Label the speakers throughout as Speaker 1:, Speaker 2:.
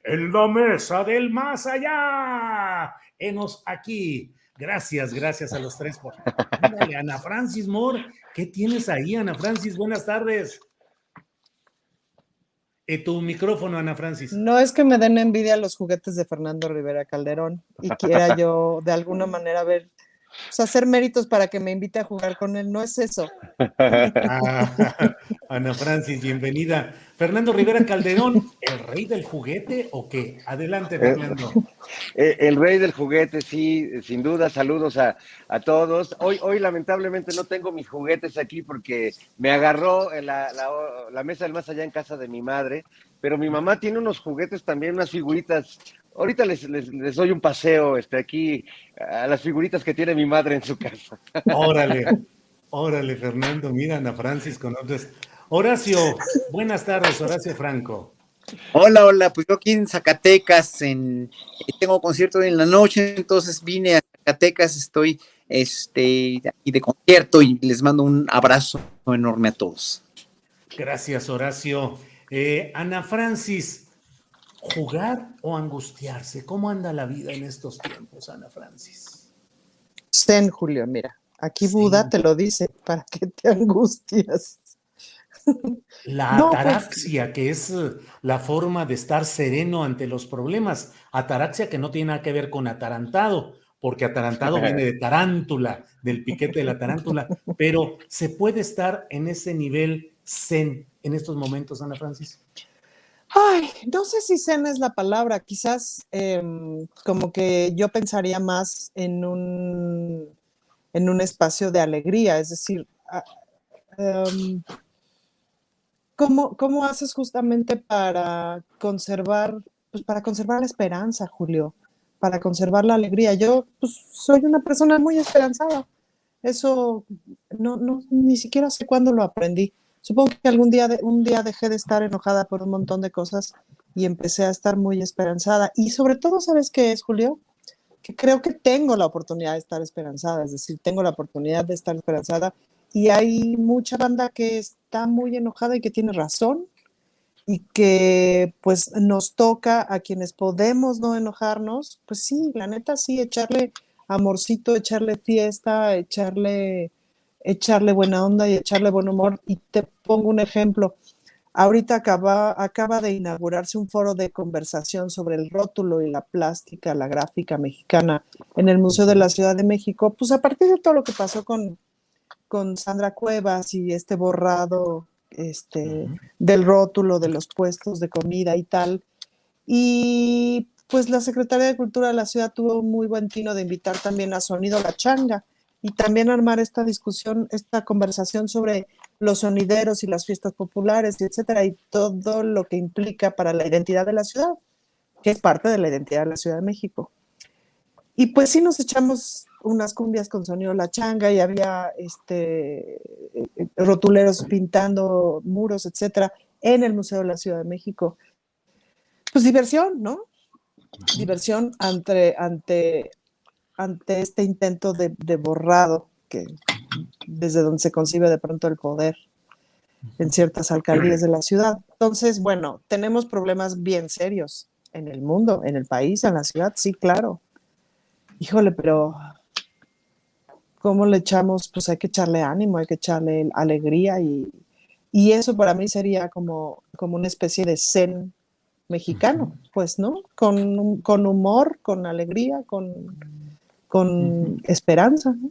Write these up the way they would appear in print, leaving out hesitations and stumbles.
Speaker 1: en la mesa del más allá. Enos aquí. Gracias a los tres por... Ándale, Ana Francis Moore, ¿qué tienes ahí, Ana Francis? Buenas tardes. Tu micrófono, Ana Francis.
Speaker 2: No es que me den envidia los juguetes de Fernando Rivera Calderón y quiera yo de alguna manera ver, pues, hacer méritos para que me invite a jugar con él, no es eso.
Speaker 1: Ana Francis, bienvenida. Fernando Rivera Calderón, ¿el rey del juguete o qué? Adelante, Fernando.
Speaker 3: El rey del juguete, sí, sin duda, saludos a todos. Hoy lamentablemente no tengo mis juguetes aquí porque me agarró en la mesa del más allá en casa de mi madre, pero mi mamá tiene unos juguetes también, unas figuritas. Ahorita les doy un paseo aquí a las figuritas que tiene mi madre en su casa.
Speaker 1: Órale, Fernando, mira, Ana Francis con otras. Horacio, buenas tardes, Horacio Franco.
Speaker 4: Hola, pues yo aquí en Zacatecas, tengo concierto en la noche, entonces vine a Zacatecas, estoy aquí de concierto y les mando un abrazo enorme a todos.
Speaker 1: Gracias, Horacio. Ana Francis, ¿jugar o angustiarse? ¿Cómo anda la vida en estos tiempos, Ana Francis?
Speaker 2: Zen, Julio, mira, aquí Buda te lo dice, ¿para qué te angustias?
Speaker 1: La ataraxia, que es la forma de estar sereno ante los problemas. Ataraxia que no tiene nada que ver con atarantado, porque atarantado viene de tarántula, del piquete de la tarántula, pero ¿se puede estar en ese nivel zen en estos momentos, Ana Francis?
Speaker 2: Ay, no sé si zen es la palabra, quizás como que yo pensaría más en un espacio de alegría, es decir, ¿cómo haces justamente para conservar la esperanza, Julio? Para conservar la alegría. Yo pues, soy una persona muy esperanzada. Eso ni siquiera sé cuándo lo aprendí. Supongo que un día dejé de estar enojada por un montón de cosas y empecé a estar muy esperanzada. Y sobre todo, ¿sabes qué es, Julio? Que creo que tengo la oportunidad de estar esperanzada, es decir, tengo la oportunidad de estar esperanzada y hay mucha banda que está muy enojada y que tiene razón y que pues nos toca a quienes podemos no enojarnos, pues sí, la neta sí, echarle amorcito, echarle fiesta, echarle buena onda y echarle buen humor. Y te pongo un ejemplo. Ahorita acaba de inaugurarse un foro de conversación sobre el rótulo y la plástica, la gráfica mexicana en el Museo de la Ciudad de México, pues a partir de todo lo que pasó con Sandra Cuevas y este borrado del rótulo de los puestos de comida y tal. Y pues la Secretaría de Cultura de la ciudad tuvo un muy buen tino de invitar también a Sonido La Changa y también armar esta discusión, esta conversación sobre los sonideros y las fiestas populares, y etcétera, y todo lo que implica para la identidad de la ciudad, que es parte de la identidad de la Ciudad de México. Y pues sí nos echamos unas cumbias con Sonido La Changa y había rotuleros pintando muros, etcétera, en el Museo de la Ciudad de México. Pues diversión, ¿no? Diversión ante este intento de borrado que desde donde se concibe de pronto el poder en ciertas alcaldías de la ciudad. Entonces, bueno, tenemos problemas bien serios en el mundo, en el país, en la ciudad, sí, claro. Híjole, pero ¿cómo le echamos? Pues hay que echarle ánimo, hay que echarle alegría y eso para mí sería como una especie de zen mexicano, pues, ¿no? Con humor, con alegría, con esperanza, ¿no?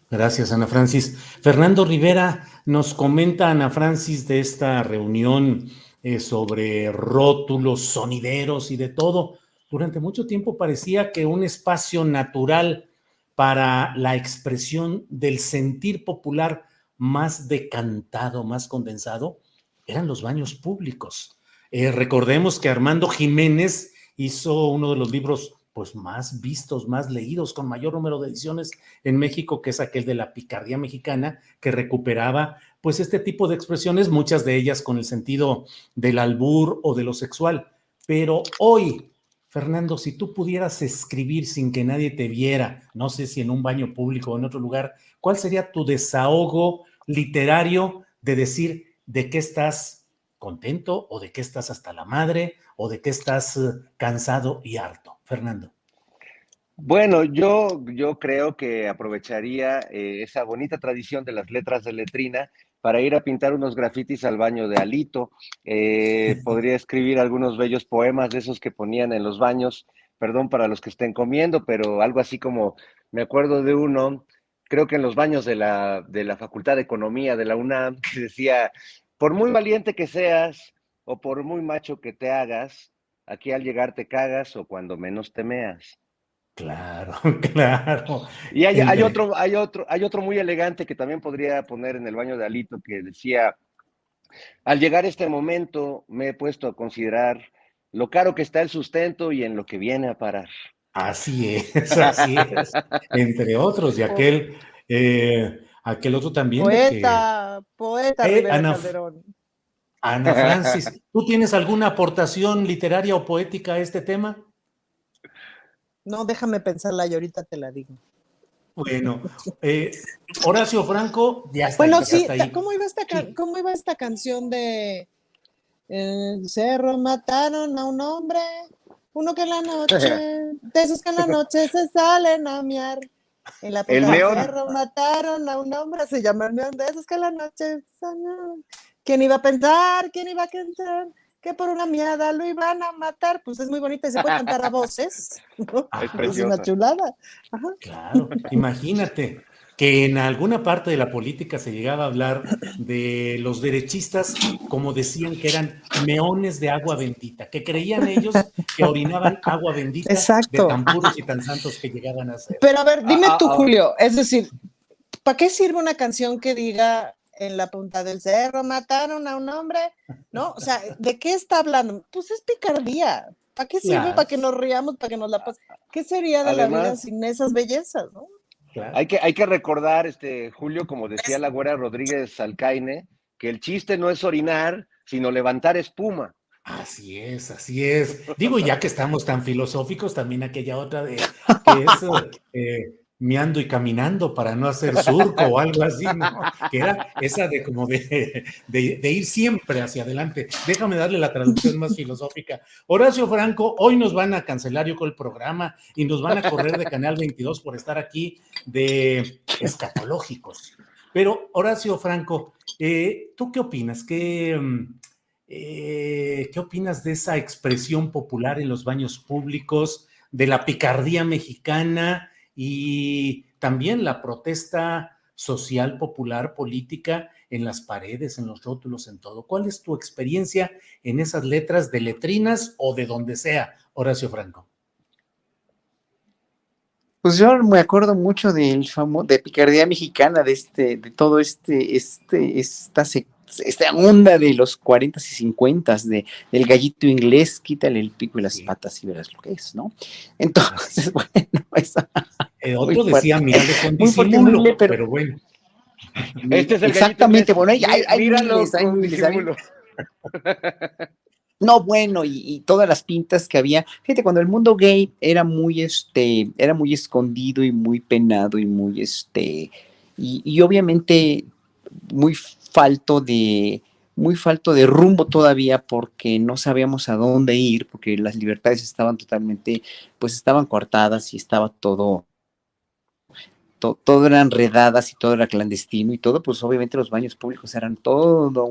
Speaker 1: Gracias, Ana Francis. Fernando Rivera nos comenta, Ana Francis, de esta reunión sobre rótulos, sonideros y de todo. Durante mucho tiempo parecía que un espacio natural para la expresión del sentir popular más decantado, más condensado, eran los baños públicos. Recordemos que Armando Jiménez hizo uno de los libros pues más vistos, más leídos, con mayor número de ediciones en México, que es aquel de la picardía mexicana, que recuperaba pues este tipo de expresiones, muchas de ellas con el sentido del albur o de lo sexual. Pero hoy, Fernando, si tú pudieras escribir sin que nadie te viera, no sé si en un baño público o en otro lugar, ¿cuál sería tu desahogo literario de decir de qué estás contento o de qué estás hasta la madre o de qué estás cansado y harto? Fernando.
Speaker 3: Bueno, yo creo que aprovecharía esa bonita tradición de las letras de letrina para ir a pintar unos grafitis al baño de Alito. Podría escribir algunos bellos poemas de esos que ponían en los baños, perdón para los que estén comiendo, pero algo así como, me acuerdo de uno, creo que en los baños de la Facultad de Economía de la UNAM, que decía, por muy valiente que seas o por muy macho que te hagas, aquí al llegar te cagas o cuando menos te meas.
Speaker 1: Claro, claro.
Speaker 3: Y
Speaker 1: Entre,
Speaker 3: hay otro muy elegante que también podría poner en el baño de Alito que decía, al llegar este momento me he puesto a considerar lo caro que está el sustento y en lo que viene a parar.
Speaker 1: así es, así es. Entre otros, y
Speaker 2: Po-
Speaker 1: aquel otro también de que
Speaker 2: poeta Rivera
Speaker 1: Ana,
Speaker 2: Calderón.
Speaker 1: Ana Francis, ¿tú tienes alguna aportación literaria o poética a este tema?
Speaker 2: No, déjame pensarla y ahorita te la digo.
Speaker 1: Bueno, Horacio Franco, ya está,
Speaker 2: Bueno,
Speaker 1: ya
Speaker 2: sí,
Speaker 1: está ahí. Sí.
Speaker 2: cómo iba esta canción de en el cerro mataron a un hombre, uno que en la noche, de esos que en la noche se salen a miar. En la
Speaker 3: El
Speaker 2: punta del
Speaker 3: león.
Speaker 2: cerro mataron a un hombre, se llama el león, de esos que en la noche salen. ¿Quién iba a pensar? ¿Quién iba a pensar? Que por una miada lo iban a matar. Pues es muy bonita y se puede cantar a voces, ¿no?
Speaker 3: Es
Speaker 2: Es una
Speaker 3: preciosa.
Speaker 2: chulada. Ajá.
Speaker 1: Claro, imagínate que en alguna parte de la política se llegaba a hablar de los derechistas, como decían que eran meones de agua bendita, que creían ellos que orinaban agua bendita de
Speaker 2: Exacto.
Speaker 1: tan puros y tan santos que llegaban a ser.
Speaker 2: Pero a ver,
Speaker 3: Ah,
Speaker 2: dime
Speaker 3: ah,
Speaker 2: tú,
Speaker 3: ah,
Speaker 2: Julio, es decir, ¿para qué sirve una canción que diga en la punta del cerro mataron a un hombre? ¿No? O sea, ¿de qué está hablando? Pues es picardía. ¿Para qué sirve?
Speaker 1: Claro,
Speaker 2: ¿Para que nos riamos? ¿Para que nos la pasemos? ¿Qué sería de la vida
Speaker 3: además,
Speaker 2: sin esas bellezas, no?
Speaker 1: claro.
Speaker 3: hay que recordar, Julio, como decía la güera Rodríguez Alcaine, que el chiste no es orinar, sino levantar espuma.
Speaker 1: Así es, así es. Digo, ya que estamos tan filosóficos, también aquella otra de que es meando y caminando para no hacer surco o algo así, ¿no? Que era esa de como de ir siempre hacia adelante. Déjame darle la traducción más filosófica. Horacio Franco, hoy nos van a cancelar yo con el programa y nos van a correr de Canal 22 por estar aquí de escatológicos. Pero, Horacio Franco, ¿tú qué opinas? ¿Qué opinas de esa expresión popular en los baños públicos, de la picardía mexicana y también la protesta social, popular, política en las paredes, en los rótulos, en todo? ¿Cuál es tu experiencia en esas letras de letrinas o de donde sea, Horacio Franco?
Speaker 4: Pues yo me acuerdo mucho de Picardía Mexicana, de todo esta onda de los 40s y 50s, del gallito inglés, quítale el pico y las
Speaker 1: Sí.
Speaker 4: patas y verás lo que es, ¿no? Entonces, bueno, eso muy
Speaker 1: Otro decía,
Speaker 4: fuerte,
Speaker 1: mírale con
Speaker 4: muy fuerte, muy
Speaker 1: disimulo,
Speaker 4: horrible, pero
Speaker 1: pero bueno.
Speaker 3: Este es el gallito
Speaker 4: exactamente,
Speaker 3: inglés.
Speaker 4: bueno, hay
Speaker 3: Míralo
Speaker 4: miles, hay
Speaker 3: con
Speaker 4: miles, hay
Speaker 3: disimulo.
Speaker 4: no, bueno, y todas las pintas que había. Fíjate, cuando el mundo gay era muy escondido y muy penado y y obviamente muy muy falto de rumbo todavía porque no sabíamos a dónde ir, porque las libertades estaban totalmente, pues estaban cortadas y estaba todo eran redadas y todo era clandestino y todo, pues obviamente los baños públicos eran todo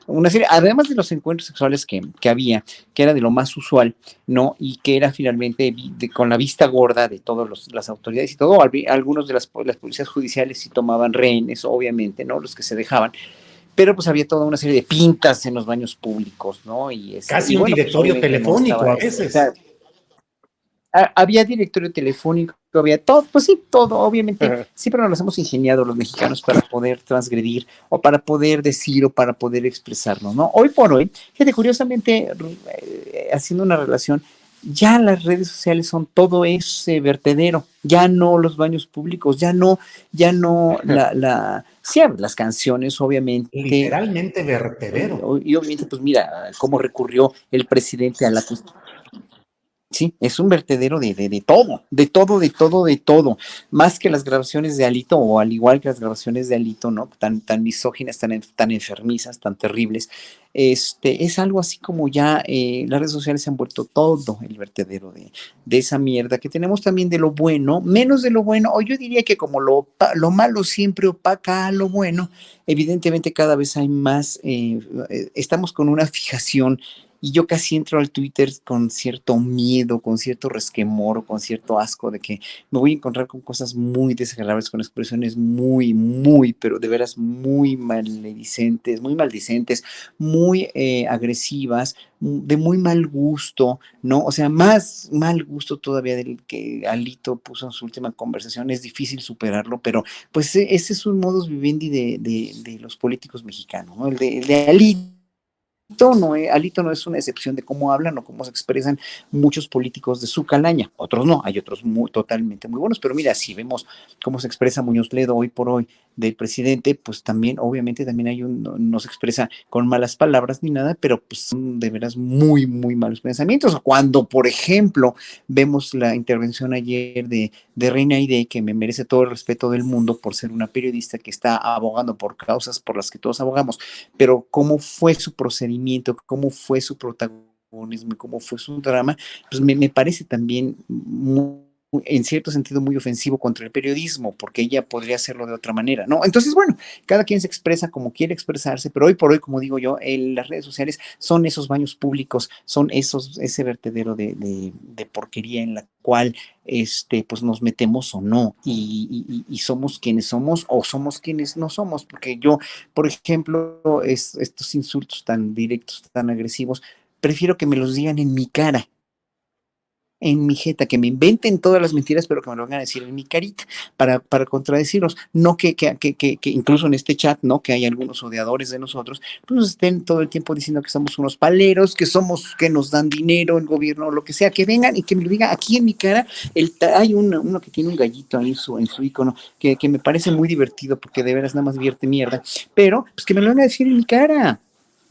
Speaker 4: una serie, además de los encuentros sexuales que había, que era de lo más usual, ¿no? Y que era finalmente con la vista gorda de todas las autoridades y todo, algunos de las policías judiciales sí tomaban rehenes, obviamente, ¿no? Los que se dejaban, pero pues había toda una serie de pintas en los baños públicos, ¿no?
Speaker 1: Casi
Speaker 4: Y
Speaker 1: un
Speaker 4: bueno, pues
Speaker 1: directorio
Speaker 4: obviamente no
Speaker 1: telefónico
Speaker 4: estaba,
Speaker 1: a
Speaker 4: o sea,
Speaker 1: veces.
Speaker 4: había directorio telefónico, había todo, pues sí, todo, obviamente, siempre nos hemos ingeniado los mexicanos para poder transgredir o para poder decir o para poder expresarnos, ¿no? Hoy por hoy, fíjate, curiosamente, haciendo una relación, ya las redes sociales son todo ese vertedero, ya no los baños públicos, ya no, sí, las canciones, obviamente,
Speaker 1: Literalmente vertedero.
Speaker 4: y obviamente, pues mira, cómo recurrió el presidente a la Sí, es un vertedero de todo, de todo, de todo, de todo. Más que las grabaciones de Alito, o al igual que las grabaciones de Alito, ¿no? Tan misóginas, tan enfermizas, tan terribles. Es algo así como ya las redes sociales se han vuelto todo el vertedero de esa mierda que tenemos también de lo bueno, menos de lo bueno, o yo diría que como lo malo siempre opaca a lo bueno, evidentemente cada vez hay más, estamos con una fijación y yo casi entro al Twitter con cierto miedo, con cierto resquemor, con cierto asco de que me voy a encontrar con cosas muy desagradables, con expresiones muy, pero de veras muy maldicentes, muy agresivas, de muy mal gusto, ¿no? O sea, más mal gusto todavía del que Alito puso en su última conversación. Es difícil superarlo, pero pues ese es un modus vivendi de los políticos mexicanos, ¿no? El de Alito. Alito no es una excepción de cómo hablan o cómo se expresan muchos políticos de su calaña. Otros no, hay otros totalmente muy buenos, pero mira, si vemos cómo se expresa Muñoz Ledo hoy por hoy del presidente, pues también, obviamente, también no se expresa con malas palabras ni nada, pero pues son de veras muy malos pensamientos. Cuando, por ejemplo, vemos la intervención ayer de Reina Aide, que me merece todo el respeto del mundo por ser una periodista que está abogando por causas por las que todos abogamos, pero cómo fue su procedimiento, cómo fue su protagonismo, cómo fue su drama, pues me parece también en cierto sentido muy ofensivo contra el periodismo, porque ella podría hacerlo de otra manera, ¿no? Entonces, bueno, cada quien se expresa como quiere expresarse, pero hoy por hoy, como digo yo, las redes sociales son esos baños públicos, son ese vertedero de porquería en la cual pues nos metemos o no, y somos quienes somos o somos quienes no somos, porque yo, por ejemplo, estos insultos tan directos, tan agresivos, prefiero que me los digan en mi cara, en mi jeta, que me inventen todas las mentiras, pero que me lo van a decir en mi carita para contradecirlos. No que incluso en este chat, ¿no? Que hay algunos odiadores de nosotros, pues nos estén todo el tiempo diciendo que somos unos paleros, que nos dan dinero, el gobierno, lo que sea, que vengan y que me lo digan aquí en mi cara. Hay uno que tiene un gallito ahí en su icono, que me parece muy divertido porque de veras nada más vierte mierda, pero pues que me lo van a decir en mi cara.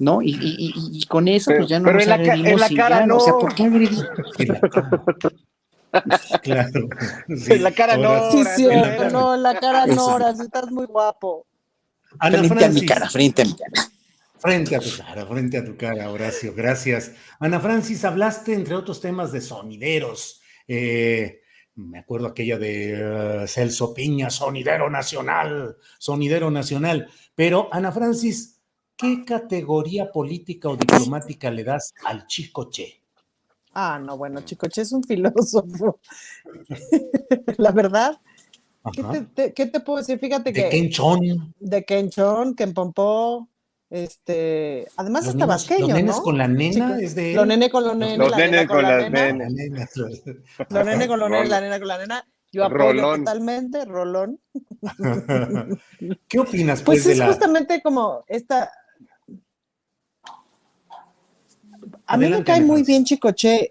Speaker 4: ¿No? Y con eso, pues ya no
Speaker 3: Pero
Speaker 4: nos
Speaker 3: en
Speaker 4: agredimos
Speaker 3: la
Speaker 4: y
Speaker 3: cara
Speaker 4: ya, ¿no? O sea, ¿por
Speaker 3: no.
Speaker 4: qué agredir?
Speaker 1: Claro,
Speaker 3: En
Speaker 1: sí,
Speaker 3: la cara no,
Speaker 1: ahora
Speaker 2: Sí,
Speaker 3: Horacio,
Speaker 1: en
Speaker 3: de
Speaker 1: la
Speaker 2: cierto,
Speaker 3: veras.
Speaker 1: cara.
Speaker 2: no, la cara no,
Speaker 4: Eso sí.
Speaker 2: Horacio, estás muy guapo.
Speaker 1: Ana Francis,
Speaker 4: Frente a mi cara.
Speaker 1: frente a tu cara, Horacio, gracias. Ana Francis, hablaste, entre otros temas, de sonideros. Me acuerdo aquella de Celso Piña, sonidero nacional. Pero, Ana Francis, ¿qué categoría política o diplomática le das al Chicoche?
Speaker 2: Ah, no, bueno, Chicoche es un filósofo. La verdad,
Speaker 1: Ajá.
Speaker 2: ¿qué te puedo decir? Fíjate
Speaker 1: De
Speaker 2: que
Speaker 1: Kenchón,
Speaker 2: de Kenchón, Kenpompó, además es
Speaker 1: los
Speaker 2: tabasqueño,
Speaker 1: nenes
Speaker 2: ¿no?
Speaker 1: con la nena,
Speaker 2: Chico,
Speaker 1: ¿es de
Speaker 2: lo
Speaker 1: él?
Speaker 2: nene con lo
Speaker 1: Los
Speaker 2: nene,
Speaker 3: Los
Speaker 2: la nena
Speaker 3: nenes
Speaker 2: con
Speaker 3: con
Speaker 2: la
Speaker 3: las
Speaker 2: nena,
Speaker 1: la
Speaker 3: nenas.
Speaker 1: nena.
Speaker 2: lo nene
Speaker 1: Ajá.
Speaker 2: con lo nene, la nena con la nena. Yo apoyo
Speaker 3: Rolón.
Speaker 2: totalmente, Rolón.
Speaker 1: ¿Qué opinas, pues,
Speaker 2: Pues
Speaker 1: de
Speaker 2: es
Speaker 1: la...
Speaker 2: justamente como a mí me
Speaker 1: Adelante,
Speaker 2: cae
Speaker 1: Ana
Speaker 2: muy bien
Speaker 1: Francis.
Speaker 2: Chicoche.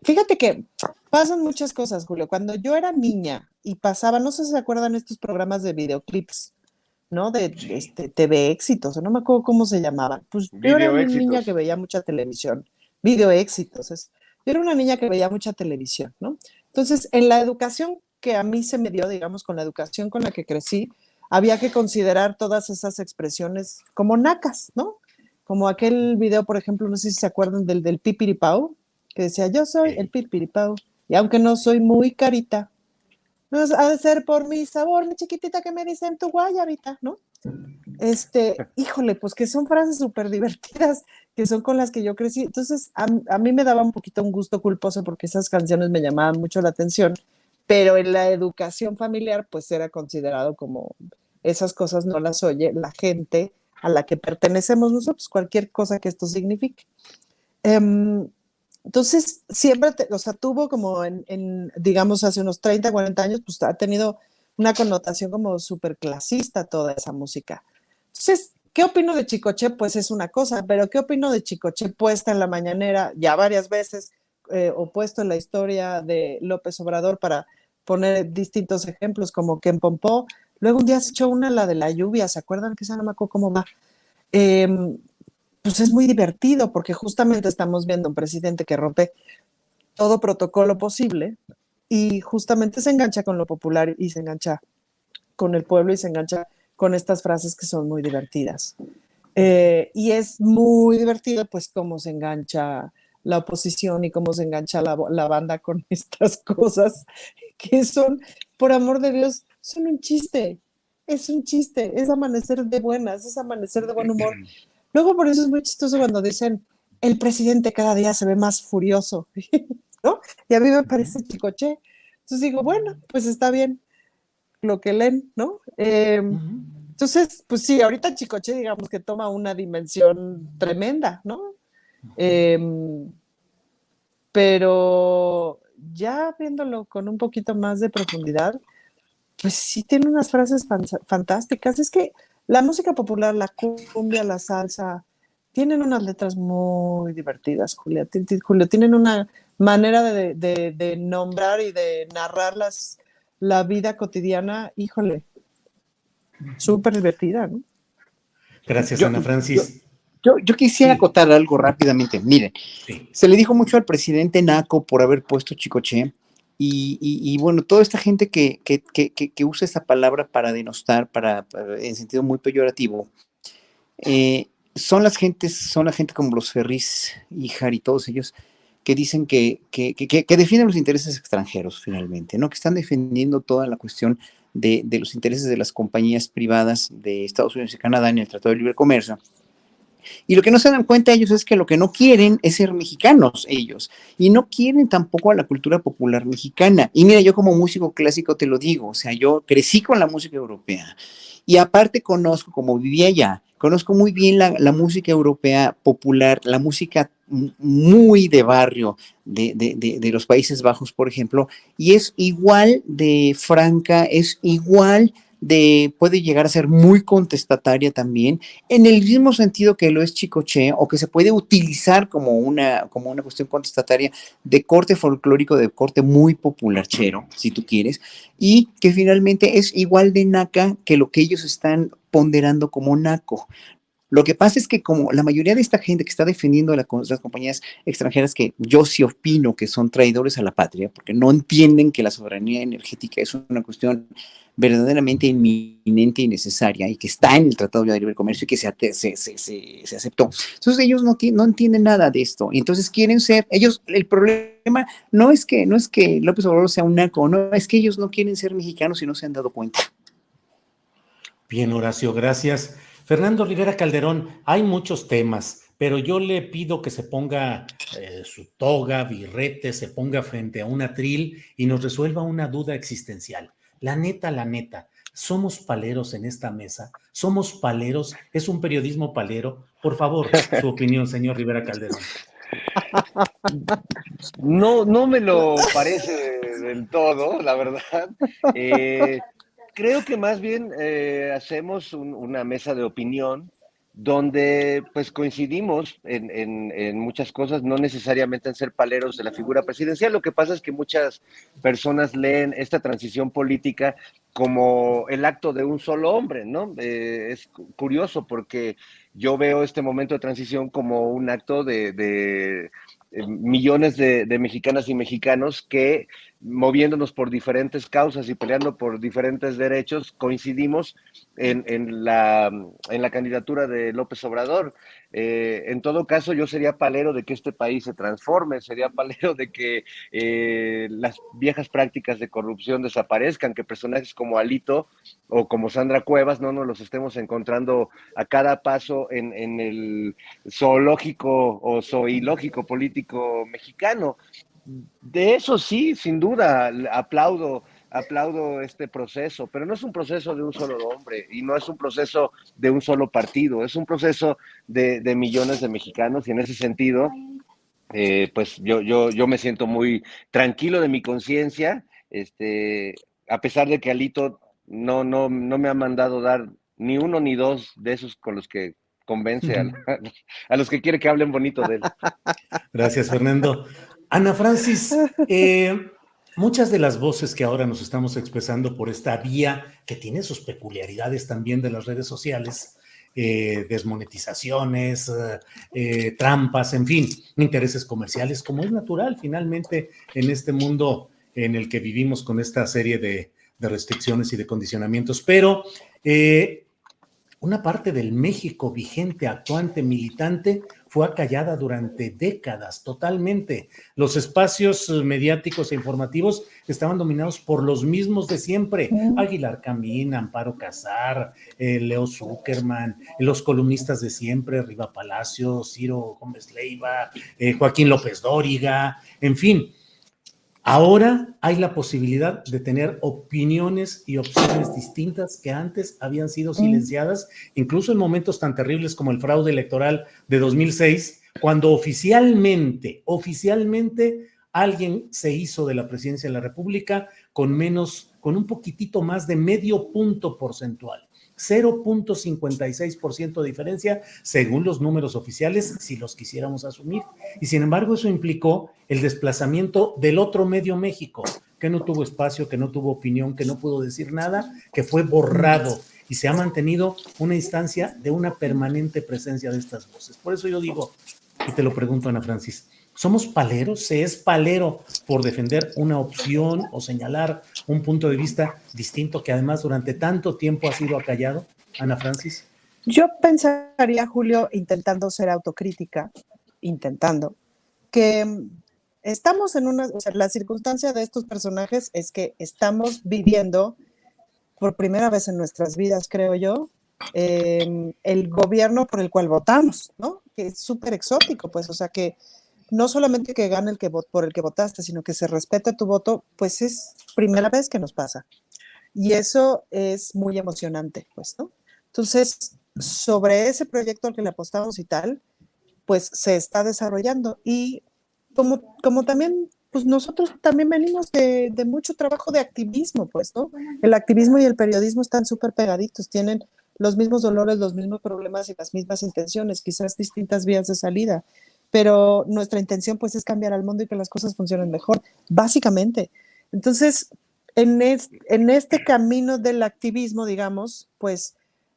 Speaker 2: Fíjate que pasan muchas cosas, Julio. Cuando yo era niña y pasaba, no sé si se acuerdan estos programas de videoclips, ¿no? De
Speaker 1: Sí.
Speaker 2: TV Éxitos, o no me acuerdo cómo se llamaban. Pues yo era
Speaker 3: Video
Speaker 2: una niña que
Speaker 3: éxitos.
Speaker 2: veía mucha televisión. Video Éxitos. Yo era una niña que veía mucha televisión, ¿no? Entonces, en la educación que a mí se me dio, digamos, con la educación con la que crecí, había que considerar todas esas expresiones como nacas, ¿no? Como aquel video, por ejemplo, no sé si se acuerdan del Pipiripau, que decía, yo soy el
Speaker 1: Sí.
Speaker 2: Pipiripau, y aunque no soy muy carita, no, ha de ser por mi sabor, mi chiquitita que me dicen tu guayabita, ¿no? Híjole, pues que son frases súper divertidas, que son con las que yo crecí. Entonces, a mí me daba un poquito un gusto culposo porque esas canciones me llamaban mucho la atención, pero en la educación familiar, pues era considerado como esas cosas no las oye la gente a la que pertenecemos nosotros, cualquier cosa que esto signifique. Entonces, siempre, o sea, tuvo como digamos, hace unos 30, 40 años, pues ha tenido una connotación como súper clasista toda esa música. Entonces, ¿qué opino de Chicoche? Pues es una cosa, pero ¿qué opino de Chicoche puesta en la mañanera ya varias veces, o puesto en la historia de López Obrador para poner distintos ejemplos, como Ken Pompó? Luego un día se echó una, la de la lluvia, ¿se acuerdan? Que esa no me acuerdo cómo va. Pues es muy divertido porque justamente estamos viendo un presidente que rompe todo protocolo posible y justamente se engancha con lo popular y se engancha con el pueblo y se engancha con estas frases que son muy divertidas. Y es muy divertido pues cómo se engancha la oposición y cómo se engancha la banda con estas cosas que son, por amor de Dios, son un chiste. Es un chiste, es amanecer de buenas, es amanecer de buen humor. Luego por eso es muy chistoso cuando dicen, el presidente cada día se ve más furioso, ¿no? Y a mí me parece chicoche. Entonces digo, bueno, pues está bien lo que leen, ¿no? Entonces, pues sí, ahorita Chicoche, digamos que toma una dimensión tremenda, ¿no? Pero ya viéndolo con un poquito más de profundidad, pues sí tiene unas frases fantásticas. Es que la música popular, la cumbia, la salsa, tienen unas letras muy divertidas, Julia. Julio, tienen una manera de nombrar y de narrar la vida cotidiana, híjole, súper divertida, ¿no?
Speaker 1: Gracias, Ana Francis.
Speaker 4: Yo quisiera acotar algo rápidamente. Miren, se le dijo mucho al presidente Naco por haber puesto Chicoche. Y bueno, toda esta gente que usa esta palabra para denostar, en sentido muy peyorativo, son la gente como los Ferris y Jari, todos ellos, que dicen que defienden los intereses extranjeros finalmente, ¿no? Que están defendiendo toda la cuestión de los intereses de las compañías privadas de Estados Unidos y Canadá en el Tratado de Libre Comercio. Y lo que no se dan cuenta ellos es que lo que no quieren es ser mexicanos ellos, y no quieren tampoco a la cultura popular mexicana. Y mira, yo como músico clásico te lo digo, o sea, yo crecí con la música europea, y aparte conozco, como vivía allá, conozco muy bien la música europea popular, la música muy de barrio de los Países Bajos, por ejemplo, y es igual de franca, es igual puede llegar a ser muy contestataria también, en el mismo sentido que lo es Chicoche, o que se puede utilizar como una cuestión contestataria de corte folclórico, de corte muy popularchero, si tú quieres, y que finalmente es igual de naca que lo que ellos están ponderando como naco. Lo que pasa es que como la mayoría de esta gente que está defendiendo las compañías extranjeras, que yo sí opino que son traidores a la patria, porque no entienden que la soberanía energética es una cuestión verdaderamente inminente y necesaria, y que está en el Tratado de Libre Comercio y que se aceptó. Entonces ellos no entienden nada de esto, entonces quieren ser, el problema no es que López Obrador sea un naco, no, es que ellos no quieren ser mexicanos y no se han dado cuenta.
Speaker 1: Bien, Horacio, gracias. Fernando Rivera Calderón, hay muchos temas, pero yo le pido que se ponga su toga, birrete, se ponga frente a un atril y nos resuelva una duda existencial. La neta, ¿somos paleros en esta mesa? ¿Somos paleros? ¿Es un periodismo palero? Por favor, su opinión, señor Rivera Calderón.
Speaker 3: No me lo parece del todo, la verdad. Creo que más bien hacemos una mesa de opinión donde pues coincidimos en muchas cosas, no necesariamente en ser paleros de la figura presidencial. Lo que pasa es que muchas personas leen esta transición política como el acto de un solo hombre, ¿no? Es curioso porque yo veo este momento de transición como un acto de millones de mexicanas y mexicanos que, moviéndonos por diferentes causas y peleando por diferentes derechos, coincidimos en la candidatura de López Obrador. En todo caso, yo sería palero de que este país se transforme, sería palero de que las viejas prácticas de corrupción desaparezcan, que personajes como Alito o como Sandra Cuevas no nos los estemos encontrando a cada paso en el zoológico o zoológico político mexicano. De eso sí, sin duda, aplaudo este proceso, pero no es un proceso de un solo hombre y no es un proceso de un solo partido, es un proceso de millones de mexicanos, y en ese sentido, pues yo me siento muy tranquilo de mi conciencia, a pesar de que Alito no me ha mandado dar ni uno ni dos de esos con los que convence a los que quiere que hablen bonito de él.
Speaker 1: Gracias, Fernando. Ana Francis, muchas de las voces que ahora nos estamos expresando por esta vía, que tiene sus peculiaridades también de las redes sociales, desmonetizaciones, trampas, en fin, intereses comerciales, como es natural finalmente en este mundo en el que vivimos con esta serie de restricciones y de condicionamientos. Pero una parte del México vigente, actuante, militante, fue acallada durante décadas totalmente. Los espacios mediáticos e informativos estaban dominados por los mismos de siempre. Aguilar Camín, Amparo Casar, Leo Zuckerman, los columnistas de siempre, Riva Palacio, Ciro Gómez Leiva, Joaquín López Dóriga, en fin. Ahora hay la posibilidad de tener opiniones y opciones distintas que antes habían sido silenciadas, incluso en momentos tan terribles como el fraude electoral de 2006, cuando oficialmente alguien se hizo de la presidencia de la República con un poquitito más de medio punto porcentual. 0.56% de diferencia según los números oficiales, si los quisiéramos asumir. Y sin embargo, eso implicó el desplazamiento del otro medio México, que no tuvo espacio, que no tuvo opinión, que no pudo decir nada, que fue borrado. Y se ha mantenido una instancia de una permanente presencia de estas voces. Por eso yo digo, y te lo pregunto, Ana Francis, ¿somos paleros? ¿Se es palero por defender una opción o señalar un punto de vista distinto que además durante tanto tiempo ha sido acallado? Ana Francis.
Speaker 2: Yo pensaría, Julio, intentando ser autocrítica, que estamos en la circunstancia de estos personajes es que estamos viviendo por primera vez en nuestras vidas, creo yo, el gobierno por el cual votamos, ¿no? Que es súper exótico, pues, o sea que no solamente que gane por el que votaste, sino que se respete tu voto, pues es primera vez que nos pasa. Y eso es muy emocionante, pues, ¿no? Entonces, sobre ese proyecto al que le apostamos y tal, pues se está desarrollando. Y como también, pues nosotros también venimos de mucho trabajo de activismo, pues, ¿no? El activismo y el periodismo están súper pegaditos, tienen los mismos dolores, los mismos problemas y las mismas intenciones, quizás distintas vías de salida, pero nuestra intención pues es cambiar al mundo y que las cosas funcionen mejor, básicamente. Entonces, en este camino del activismo, digamos, pues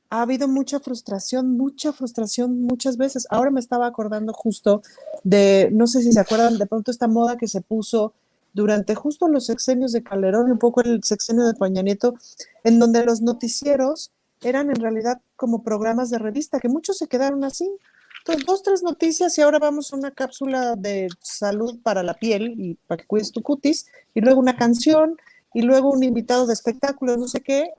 Speaker 2: ha habido mucha frustración muchas veces. Ahora me estaba acordando justo de, no sé si se acuerdan, de pronto esta moda que se puso durante justo los sexenios de Calderón y un poco el sexenio de Peña Nieto, en donde los noticieros eran en realidad como programas de revista, que muchos se quedaron así. Entonces, 2, 3 noticias y ahora vamos a una cápsula de salud para la piel y para que cuides tu cutis, y luego una canción, y luego un invitado de espectáculos, no sé qué,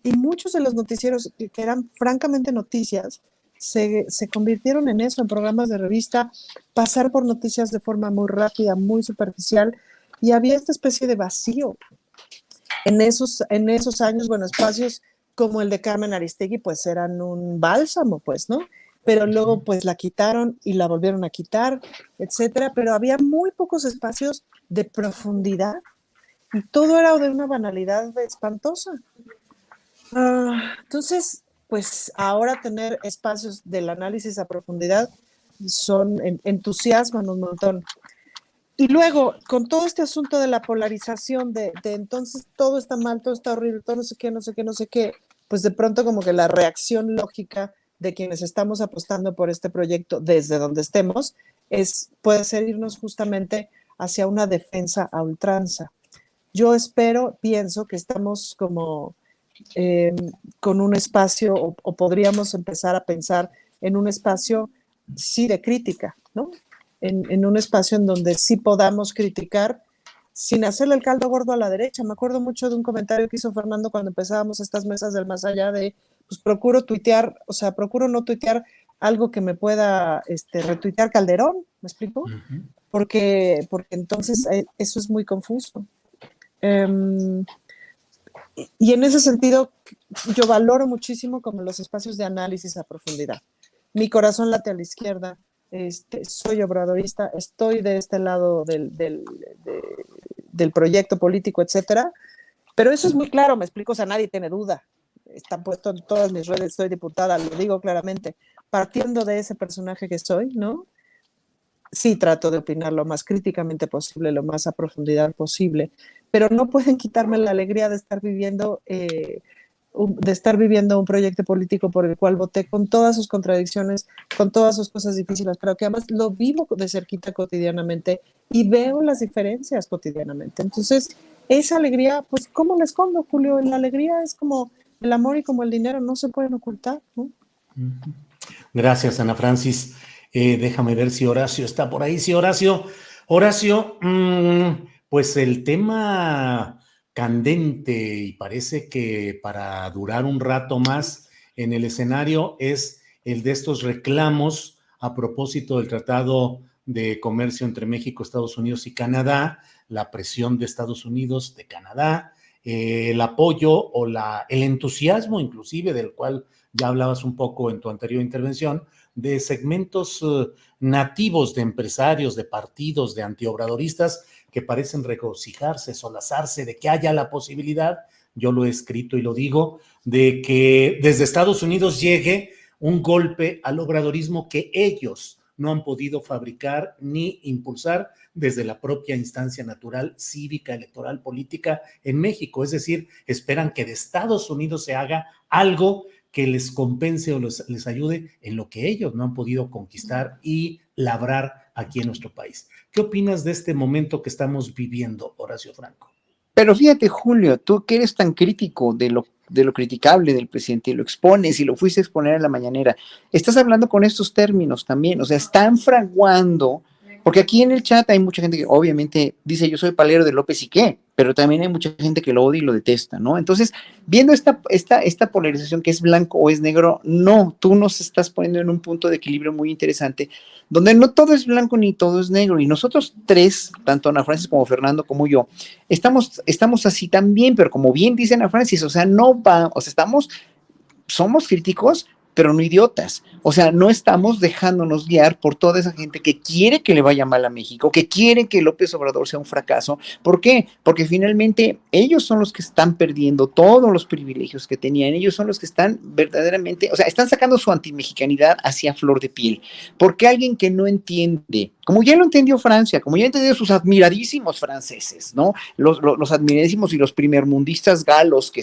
Speaker 2: y muchos de los noticieros que eran francamente noticias se convirtieron en eso, en programas de revista, pasar por noticias de forma muy rápida, muy superficial, y había esta especie de vacío. En esos años, bueno, espacios como el de Carmen Aristegui, pues eran un bálsamo, pues, ¿no? Pero luego pues la quitaron y la volvieron a quitar, etcétera, pero había muy pocos espacios de profundidad y todo era de una banalidad espantosa. Entonces, pues ahora tener espacios del análisis a profundidad entusiasman un montón. Y luego, con todo este asunto de la polarización, de entonces todo está mal, todo está horrible, todo no sé qué, pues de pronto como que la reacción lógica de quienes estamos apostando por este proyecto desde donde estemos puede ser irnos justamente hacia una defensa a ultranza. Yo pienso que estamos como con un espacio o podríamos empezar a pensar en un espacio sí de crítica, ¿no? En un espacio en donde sí podamos criticar sin hacerle el caldo gordo a la derecha. Me acuerdo mucho de un comentario que hizo Fernando cuando empezábamos estas mesas del más allá de, pues procuro no tuitear algo que me pueda retuitear Calderón, ¿me explico? Uh-huh. Porque entonces eso es muy confuso. Y en ese sentido, yo valoro muchísimo como los espacios de análisis a profundidad. Mi corazón late a la izquierda, soy obradorista, estoy de este lado del proyecto político, etcétera, pero eso es muy claro, me explico, o sea, nadie tiene duda, está puesto en todas mis redes, soy diputada, lo digo claramente, partiendo de ese personaje que soy, ¿no? Sí trato de opinar lo más críticamente posible, lo más a profundidad posible, pero no pueden quitarme la alegría de estar viviendo de estar viviendo un proyecto político por el cual voté con todas sus contradicciones, con todas sus cosas difíciles, pero que además lo vivo de cerquita cotidianamente y veo las diferencias cotidianamente. Entonces, esa alegría, pues, ¿cómo la escondo, Julio? La alegría es como el amor y como el dinero, no se pueden ocultar, ¿no?
Speaker 1: Gracias, Ana Francis. Déjame ver si Horacio está por ahí. Sí, Horacio, pues el tema candente y parece que para durar un rato más en el escenario es el de estos reclamos a propósito del Tratado de Comercio entre México, Estados Unidos y Canadá, la presión de Estados Unidos, de Canadá, el apoyo o el entusiasmo inclusive del cual ya hablabas un poco en tu anterior intervención, de segmentos nativos de empresarios, de partidos, de antiobradoristas que parecen regocijarse, solazarse de que haya la posibilidad, yo lo he escrito y lo digo, de que desde Estados Unidos llegue un golpe al obradorismo que ellos no han podido fabricar ni impulsar desde la propia instancia natural, cívica, electoral, política en México. Es decir, esperan que de Estados Unidos se haga algo que les compense o les ayude en lo que ellos no han podido conquistar y labrar aquí en nuestro país. ¿Qué opinas de este momento que estamos viviendo, Horacio Franco?
Speaker 4: Pero fíjate, Julio, tú que eres tan crítico de lo criticable del presidente y lo expones y lo fuiste a exponer en la mañanera, estás hablando con estos términos también, o sea, están fraguando, porque aquí en el chat hay mucha gente que obviamente dice yo soy palero de López y qué, pero también hay mucha gente que lo odia y lo detesta, ¿no? Entonces, viendo esta polarización que es blanco o es negro, no, tú nos estás poniendo en un punto de equilibrio muy interesante, donde no todo es blanco ni todo es negro, y nosotros tres, tanto Ana Francis como Fernando como yo, estamos así también, pero como bien dice Ana Francis, o sea, no va, o sea, somos críticos, pero no idiotas. O sea, no estamos dejándonos guiar por toda esa gente que quiere que le vaya mal a México, que quiere que López Obrador sea un fracaso. ¿Por qué? Porque finalmente ellos son los que están perdiendo todos los privilegios que tenían. Ellos son los que están verdaderamente, o sea, están sacando su antimexicanidad hacia flor de piel. Porque alguien que no entiende, como ya lo entendió Francia, como ya entendió sus admiradísimos franceses, ¿no? Los admiradísimos y los primermundistas galos que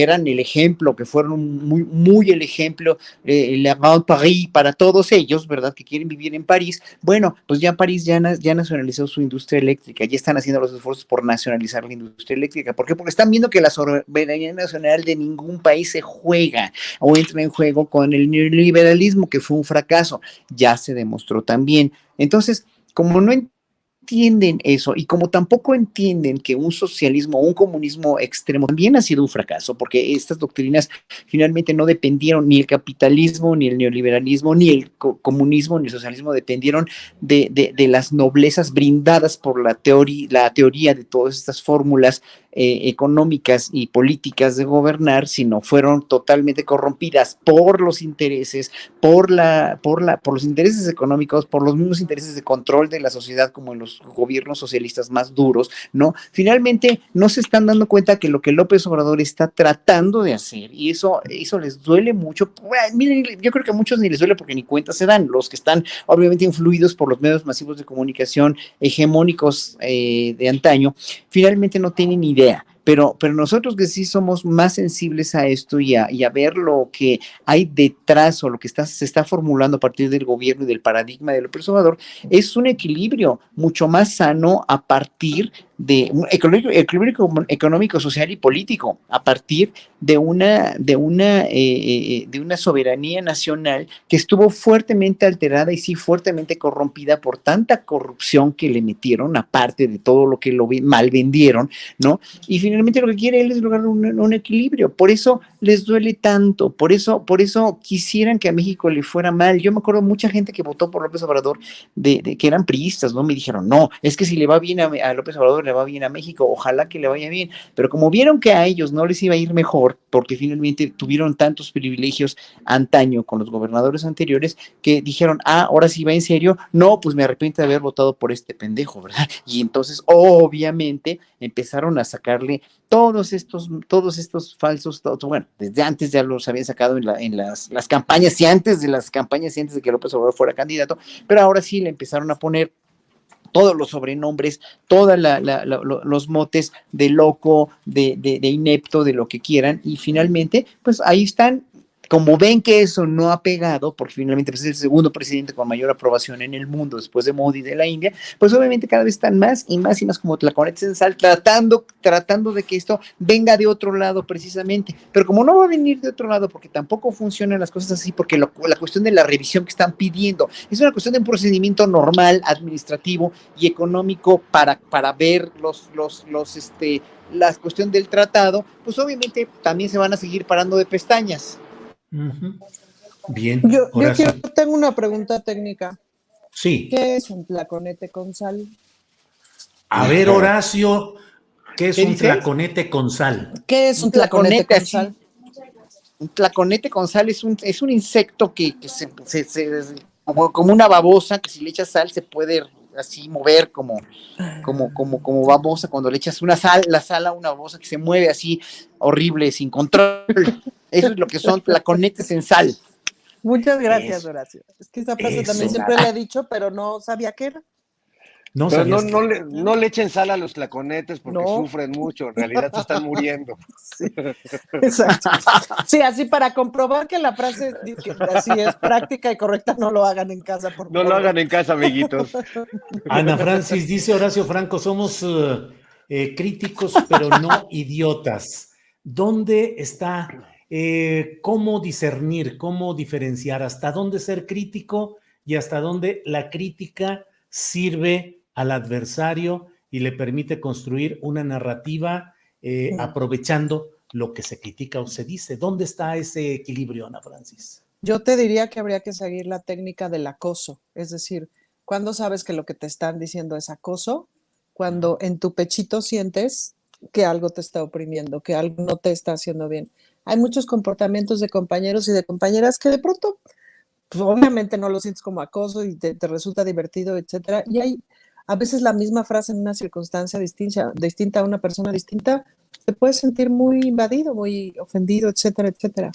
Speaker 4: eran el ejemplo, que fueron muy el ejemplo, la Grande Paris para todos ellos, ¿verdad? Que quieren vivir en París. Bueno, pues ya París ya nacionalizó su industria eléctrica, ya están haciendo los esfuerzos por nacionalizar la industria eléctrica. ¿Por qué? Porque están viendo que la soberanía nacional de ningún país se juega o entra en juego con el neoliberalismo, que fue un fracaso. Ya se demostró también. Entonces, como no entienden eso y como tampoco entienden que un socialismo o un comunismo extremo también ha sido un fracaso, porque estas doctrinas finalmente no dependieron ni el capitalismo, ni el neoliberalismo, ni el comunismo, ni el socialismo, dependieron de las noblezas brindadas por la teoría de todas estas fórmulas económicas y políticas de gobernar, sino fueron totalmente corrompidas por los intereses, por los intereses económicos, por los mismos intereses de control de la sociedad, como en los gobiernos socialistas más duros, ¿no? Finalmente no se están dando cuenta que lo que López Obrador está tratando de hacer, y eso les duele mucho. Miren, yo creo que a muchos ni les duele porque ni cuenta se dan, los que están obviamente influidos por los medios masivos de comunicación hegemónicos de antaño, finalmente no tienen ni idea. Pero nosotros que sí somos más sensibles a esto y a ver lo que hay detrás o lo que se está formulando a partir del gobierno y del paradigma del López Obrador, es un equilibrio mucho más sano a partir de un equilibrio económico, social y político, a partir de una soberanía nacional que estuvo fuertemente alterada y sí fuertemente corrompida por tanta corrupción que le metieron, aparte de todo lo que mal vendieron, ¿no? Y finalmente lo que quiere él es lograr un equilibrio. Por eso les duele tanto, por eso quisieran que a México le fuera mal. Yo me acuerdo mucha gente que votó por López Obrador que eran priistas, ¿no? Me dijeron, no, es que si le va bien a López Obrador, le va bien a México, ojalá que le vaya bien. Pero como vieron que a ellos no les iba a ir mejor, porque finalmente tuvieron tantos privilegios antaño con los gobernadores anteriores, que dijeron, ahora sí va en serio, no, pues me arrepiento de haber votado por este pendejo, ¿verdad? Y entonces, obviamente, empezaron a sacarle todos estos falsos, bueno, desde antes ya los habían sacado en las campañas y antes de las campañas y antes de que López Obrador fuera candidato, pero ahora sí le empezaron a poner todos los sobrenombres, todos los motes de loco, de inepto, de lo que quieran, y finalmente, pues ahí están. Como ven que eso no ha pegado, porque finalmente pues, es el segundo presidente con mayor aprobación en el mundo después de Modi de la India, pues obviamente cada vez están más y más y más como tlaconetes en sal, tratando de que esto venga de otro lado precisamente. Pero como no va a venir de otro lado, porque tampoco funcionan las cosas así, porque la cuestión de la revisión que están pidiendo es una cuestión de un procedimiento normal, administrativo y económico para ver la cuestión del tratado, pues obviamente también se van a seguir parando de pestañas.
Speaker 1: Bien,
Speaker 2: Tengo una pregunta técnica.
Speaker 1: Sí.
Speaker 2: ¿Qué es un tlaconete con sal?
Speaker 1: A ver, Horacio, ¿qué es un
Speaker 4: dices?
Speaker 1: Tlaconete con sal?
Speaker 2: ¿Qué es un tlaconete con sal?
Speaker 4: Un tlaconete con sal es un insecto que como una babosa, que si le echas sal se puede así mover como babosa. Cuando le echas la sal a una babosa que se mueve así horrible, sin control. Eso es lo que son tlaconetes en sal.
Speaker 2: Muchas gracias, Horacio. Es que esa frase también siempre la he dicho, pero no sabía qué era.
Speaker 3: Pero no le echen sal a los tlaconetes porque sufren mucho, en realidad se están muriendo.
Speaker 2: Sí, exacto. Sí, así para comprobar que la frase así es práctica y correcta, no lo hagan en casa, por favor.
Speaker 3: No lo hagan en casa, amiguitos.
Speaker 1: Ana Francis dice, Horacio Franco, somos críticos pero no idiotas. ¿Dónde está? ¿Cómo discernir, cómo diferenciar? ¿Hasta dónde ser crítico y hasta dónde la crítica sirve al adversario y le permite construir una narrativa aprovechando lo que se critica o se dice? ¿Dónde está ese equilibrio, Ana Francis?
Speaker 2: Yo te diría que habría que seguir la técnica del acoso, es decir, ¿cuándo sabes que lo que te están diciendo es acoso? Cuando en tu pechito sientes que algo te está oprimiendo, que algo no te está haciendo bien. Hay muchos comportamientos de compañeros y de compañeras que de pronto, pues obviamente no lo sientes como acoso y te resulta divertido, etcétera. Y hay a veces la misma frase en una circunstancia distinta a una persona distinta, te puedes sentir muy invadido, muy ofendido, etcétera, etcétera.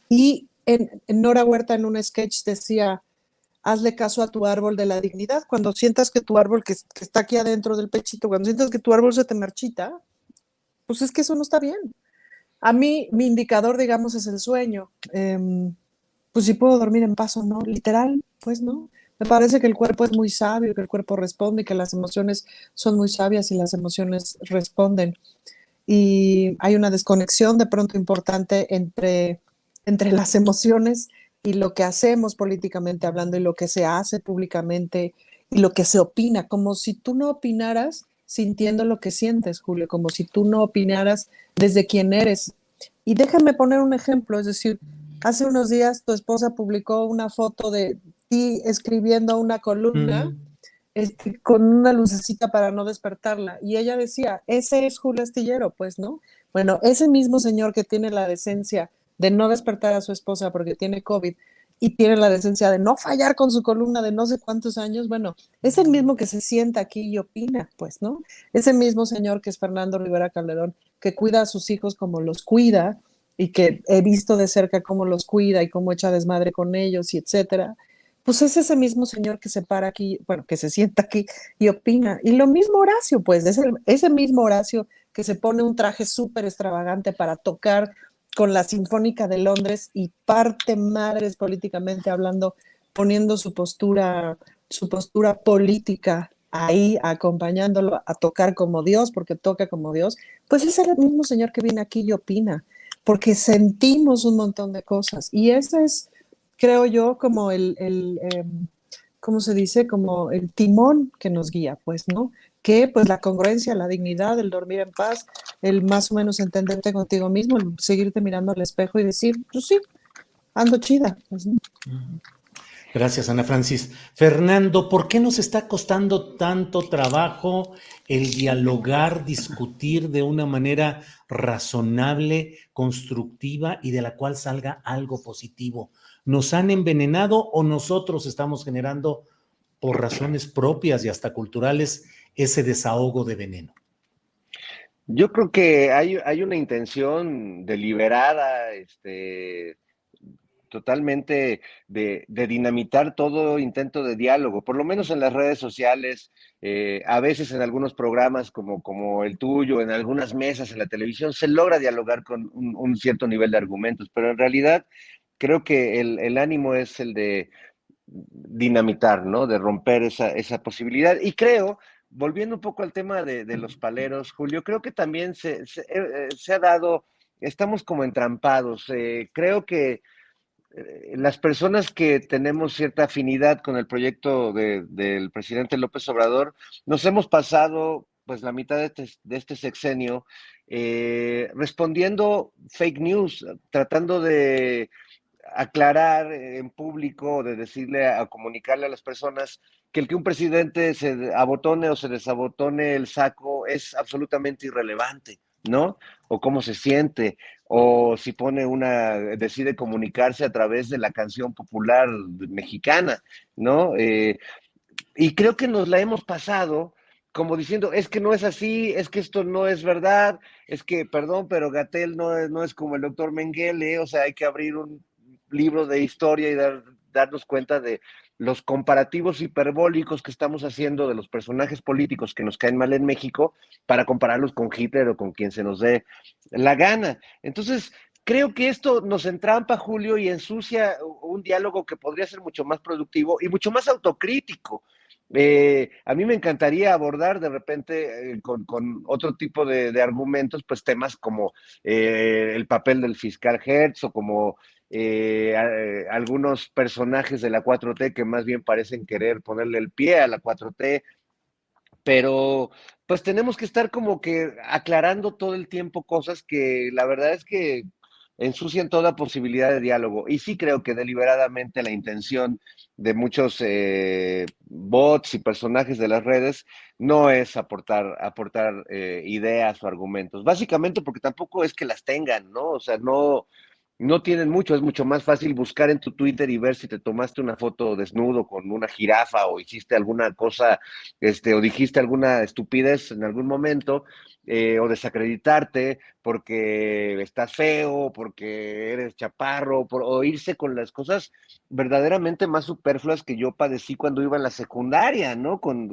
Speaker 2: Y en Nora Huerta en un sketch decía, hazle caso a tu árbol de la dignidad. Cuando sientas que tu árbol que está aquí adentro del pechito, cuando sientas que tu árbol se te marchita, pues es que eso no está bien. A mí, mi indicador, digamos, es el sueño. Pues si puedo dormir en paz o no, literal, pues no. Me parece que el cuerpo es muy sabio, que el cuerpo responde, que las emociones son muy sabias y las emociones responden. Y hay una desconexión de pronto importante entre las emociones y lo que hacemos políticamente hablando y lo que se hace públicamente y lo que se opina, como si tú no opinaras sintiendo lo que sientes, Julio, como si tú no opinaras desde quién eres. Y déjame poner un ejemplo, es decir, hace unos días tu esposa publicó una foto de ti escribiendo una columna con una lucecita para no despertarla. Y ella decía, ese es Julio Astillero, pues, ¿no? Bueno, ese mismo señor que tiene la decencia de no despertar a su esposa porque tiene COVID y tiene la decencia de no fallar con su columna de no sé cuántos años, bueno, es el mismo que se sienta aquí y opina, pues, ¿no? Ese mismo señor que es Fernando Rivera Calderón, que cuida a sus hijos como los cuida y que he visto de cerca cómo los cuida y cómo echa desmadre con ellos y etcétera, pues es ese mismo señor que se para aquí, bueno, que se sienta aquí y opina. Y lo mismo Horacio, pues, es ese mismo Horacio que se pone un traje súper extravagante para tocar con la Sinfónica de Londres y parte madres políticamente hablando, poniendo su postura política ahí, acompañándolo a tocar como Dios, porque toca como Dios, pues es el mismo señor que viene aquí y opina, porque sentimos un montón de cosas. Y ese es, creo yo, como ¿cómo se dice? Como el timón que nos guía, pues, ¿no? Que pues la congruencia, la dignidad, el dormir en paz, el más o menos entenderte contigo mismo, el seguirte mirando al espejo y decir, pues sí, ando chida. Pues, ¿no?
Speaker 1: Gracias, Ana Francis. Fernando, ¿por qué nos está costando tanto trabajo el dialogar, discutir de una manera razonable, constructiva y de la cual salga algo positivo? ¿Nos han envenenado o nosotros estamos generando, por razones propias y hasta culturales, ese desahogo de veneno?
Speaker 3: Yo creo que hay una intención deliberada, totalmente de dinamitar todo intento de diálogo, por lo menos en las redes sociales, a veces en algunos programas como el tuyo, en algunas mesas en la televisión, se logra dialogar con un cierto nivel de argumentos, pero en realidad creo que el ánimo es el de dinamitar, ¿no? De romper esa posibilidad. Y creo, volviendo un poco al tema de los paleros, Julio, creo que también se ha dado, estamos como entrampados. Creo que las personas que tenemos cierta afinidad con el proyecto del presidente López Obrador, nos hemos pasado pues la mitad de este sexenio respondiendo fake news, tratando de aclarar en público, de decirle, a comunicarle a las personas que el que un presidente se abotone o se desabotone el saco es absolutamente irrelevante, ¿no? O cómo se siente, o si decide comunicarse a través de la canción popular mexicana, ¿no? Y creo que nos la hemos pasado como diciendo, es que no es así, es que esto no es verdad, es que, perdón, pero Gatell no es como el doctor Mengele, o sea, hay que abrir un libro de historia y darnos cuenta de los comparativos hiperbólicos que estamos haciendo de los personajes políticos que nos caen mal en México para compararlos con Hitler o con quien se nos dé la gana. Entonces, creo que esto nos entrampa, Julio, y ensucia un diálogo que podría ser mucho más productivo y mucho más autocrítico. A mí me encantaría abordar de repente con otro tipo de argumentos, pues temas como el papel del fiscal Hertz o como algunos personajes de la 4T que más bien parecen querer ponerle el pie a la 4T, pero pues tenemos que estar como que aclarando todo el tiempo cosas que la verdad es que ensucian toda posibilidad de diálogo. Y sí creo que deliberadamente la intención de muchos bots y personajes de las redes no es aportar ideas o argumentos. Básicamente porque tampoco es que las tengan, ¿no? O sea, no tienen mucho, es mucho más fácil buscar en tu Twitter y ver si te tomaste una foto desnudo con una jirafa o hiciste alguna cosa, o dijiste alguna estupidez en algún momento, o desacreditarte porque estás feo, porque eres chaparro, o irse con las cosas verdaderamente más superfluas que yo padecí cuando iba en la secundaria, ¿no? Con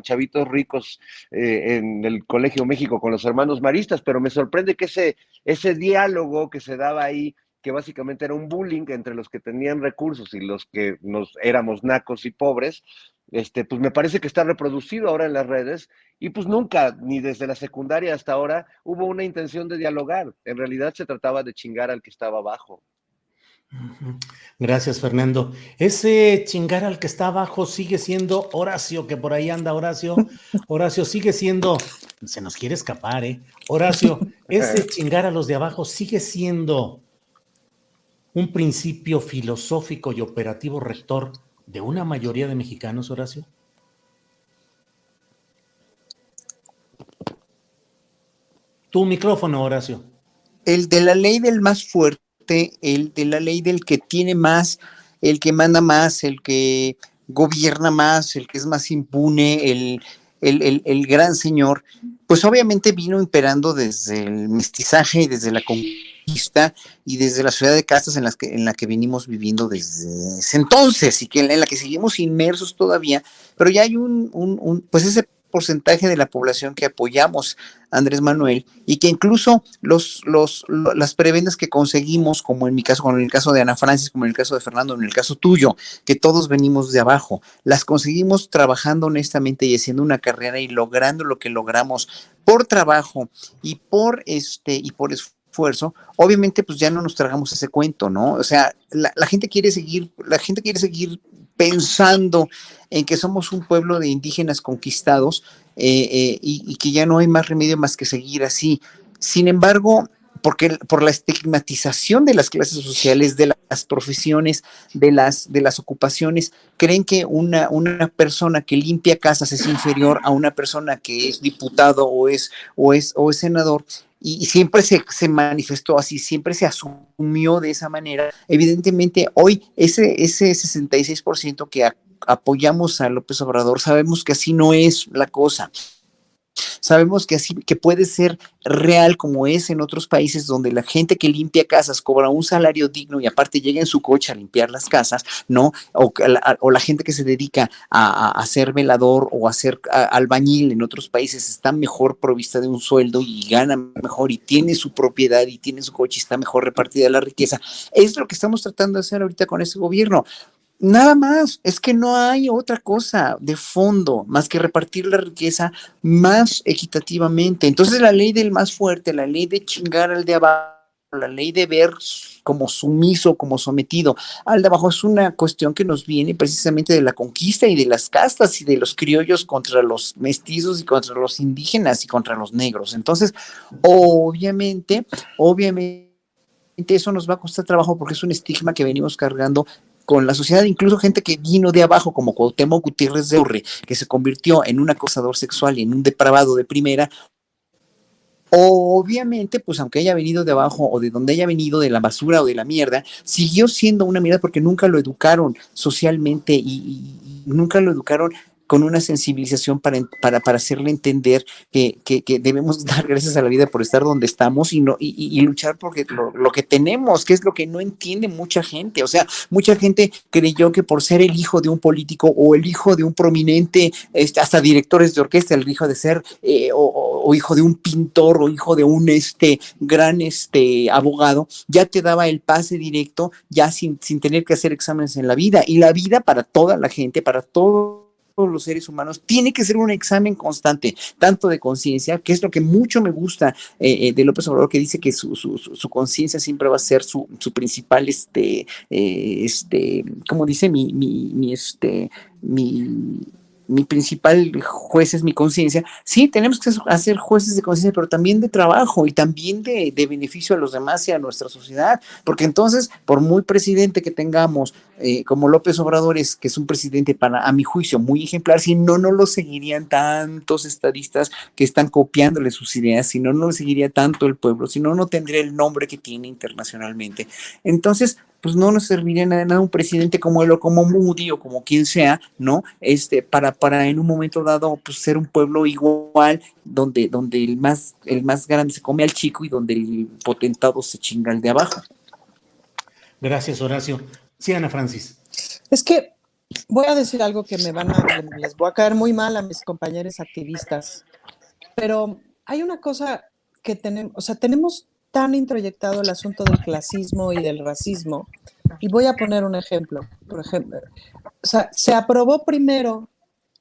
Speaker 3: chavitos ricos en el Colegio México, con los hermanos maristas, pero me sorprende que ese diálogo que se daba ahí, que básicamente era un bullying entre los que tenían recursos y los que nos éramos nacos y pobres, pues me parece que está reproducido ahora en las redes y pues nunca, ni desde la secundaria hasta ahora, hubo una intención de dialogar. En realidad se trataba de chingar al que estaba abajo.
Speaker 1: Gracias, Fernando. Ese chingar al que está abajo sigue siendo Horacio, que por ahí anda Horacio. Horacio sigue siendo, se nos quiere escapar, ¿eh? Horacio, ese chingar a los de abajo sigue siendo un principio filosófico y operativo rector de una mayoría de mexicanos, Horacio. Tu micrófono, Horacio.
Speaker 4: El de la ley del más fuerte, el de la ley del que tiene más, el que manda más, el que gobierna más, el que es más impune, el gran señor, pues obviamente vino imperando desde el mestizaje y desde la conquista y desde la ciudad de castas en la que venimos viviendo desde ese entonces y que en la que seguimos inmersos todavía, pero ya hay pues ese porcentaje de la población que apoyamos a Andrés Manuel y que incluso las prebendas que conseguimos, como en mi caso, como en el caso de Ana Francis, como en el caso de Fernando, en el caso tuyo, que todos venimos de abajo, las conseguimos trabajando honestamente y haciendo una carrera y logrando lo que logramos por trabajo y por esfuerzo. Obviamente pues ya no nos tragamos ese cuento, ¿no? O sea, la gente quiere seguir pensando en que somos un pueblo de indígenas conquistados y que ya no hay más remedio más que seguir así. Sin embargo, por la estigmatización de las clases sociales, de las profesiones, de las ocupaciones, creen que una persona que limpia casas es inferior a una persona que es diputado o es senador. Y siempre se manifestó así, siempre se asumió de esa manera. Evidentemente, hoy ese 66% que apoyamos a López Obrador, sabemos que así no es la cosa. sabemos que así, que puede ser real como es en otros países donde la gente que limpia casas cobra un salario digno y aparte llega en su coche a limpiar las casas, ¿no? O la gente que se dedica a ser velador o a ser albañil en otros países está mejor provista de un sueldo y gana mejor y tiene su propiedad y tiene su coche y está mejor repartida la riqueza. Es lo que estamos tratando de hacer ahorita con este gobierno. Nada más, es que no hay otra cosa de fondo más que repartir la riqueza más equitativamente. Entonces la ley del más fuerte, la ley de chingar al de abajo, la ley de ver como sumiso, como sometido al de abajo es una cuestión que nos viene precisamente de la conquista y de las castas y de los criollos contra los mestizos y contra los indígenas y contra los negros. Entonces, obviamente eso nos va a costar trabajo porque es un estigma que venimos cargando con la sociedad, incluso gente que vino de abajo, como Cuauhtémoc Gutiérrez de Urre, que se convirtió en un acosador sexual y en un depravado de primera. Obviamente, pues aunque haya venido de abajo o de donde haya venido, de la basura o de la mierda, siguió siendo una mierda porque nunca lo educaron socialmente y nunca lo educaron con una sensibilización para hacerle entender que debemos dar gracias a la vida por estar donde estamos y luchar porque lo que tenemos, que es lo que no entiende mucha gente. O sea, mucha gente creyó que por ser el hijo de un político o el hijo de un prominente, hasta directores de orquesta, el hijo de ser o hijo de un pintor o hijo de un gran abogado, ya te daba el pase directo, ya sin tener que hacer exámenes en la vida. Y la vida para toda la gente, para todos los seres humanos, tiene que ser un examen constante, tanto de conciencia, que es lo que mucho me gusta de López Obrador, que dice que su conciencia siempre va a ser su principal, como dice, mi principal juez es mi conciencia. Sí, tenemos que hacer jueces de conciencia, pero también de trabajo y también de beneficio a los demás y a nuestra sociedad, porque entonces, por muy presidente que tengamos, como López Obrador que es un presidente a mi juicio, muy ejemplar, si no lo seguirían tantos estadistas que están copiándole sus ideas, si no lo seguiría tanto el pueblo, si no tendría el nombre que tiene internacionalmente. Entonces, pues no nos serviría de nada un presidente como él o como Moody o como quien sea, ¿no? Para en un momento dado, pues ser un pueblo igual, donde el más grande se come al chico y donde el potentado se chinga al de abajo.
Speaker 1: Gracias, Horacio. Sí, Ana Francis.
Speaker 2: Es que voy a decir algo que les voy a caer muy mal a mis compañeros activistas, pero hay una cosa que tenemos tan introyectado el asunto del clasismo y del racismo, y voy a poner un ejemplo. Por ejemplo, se aprobó primero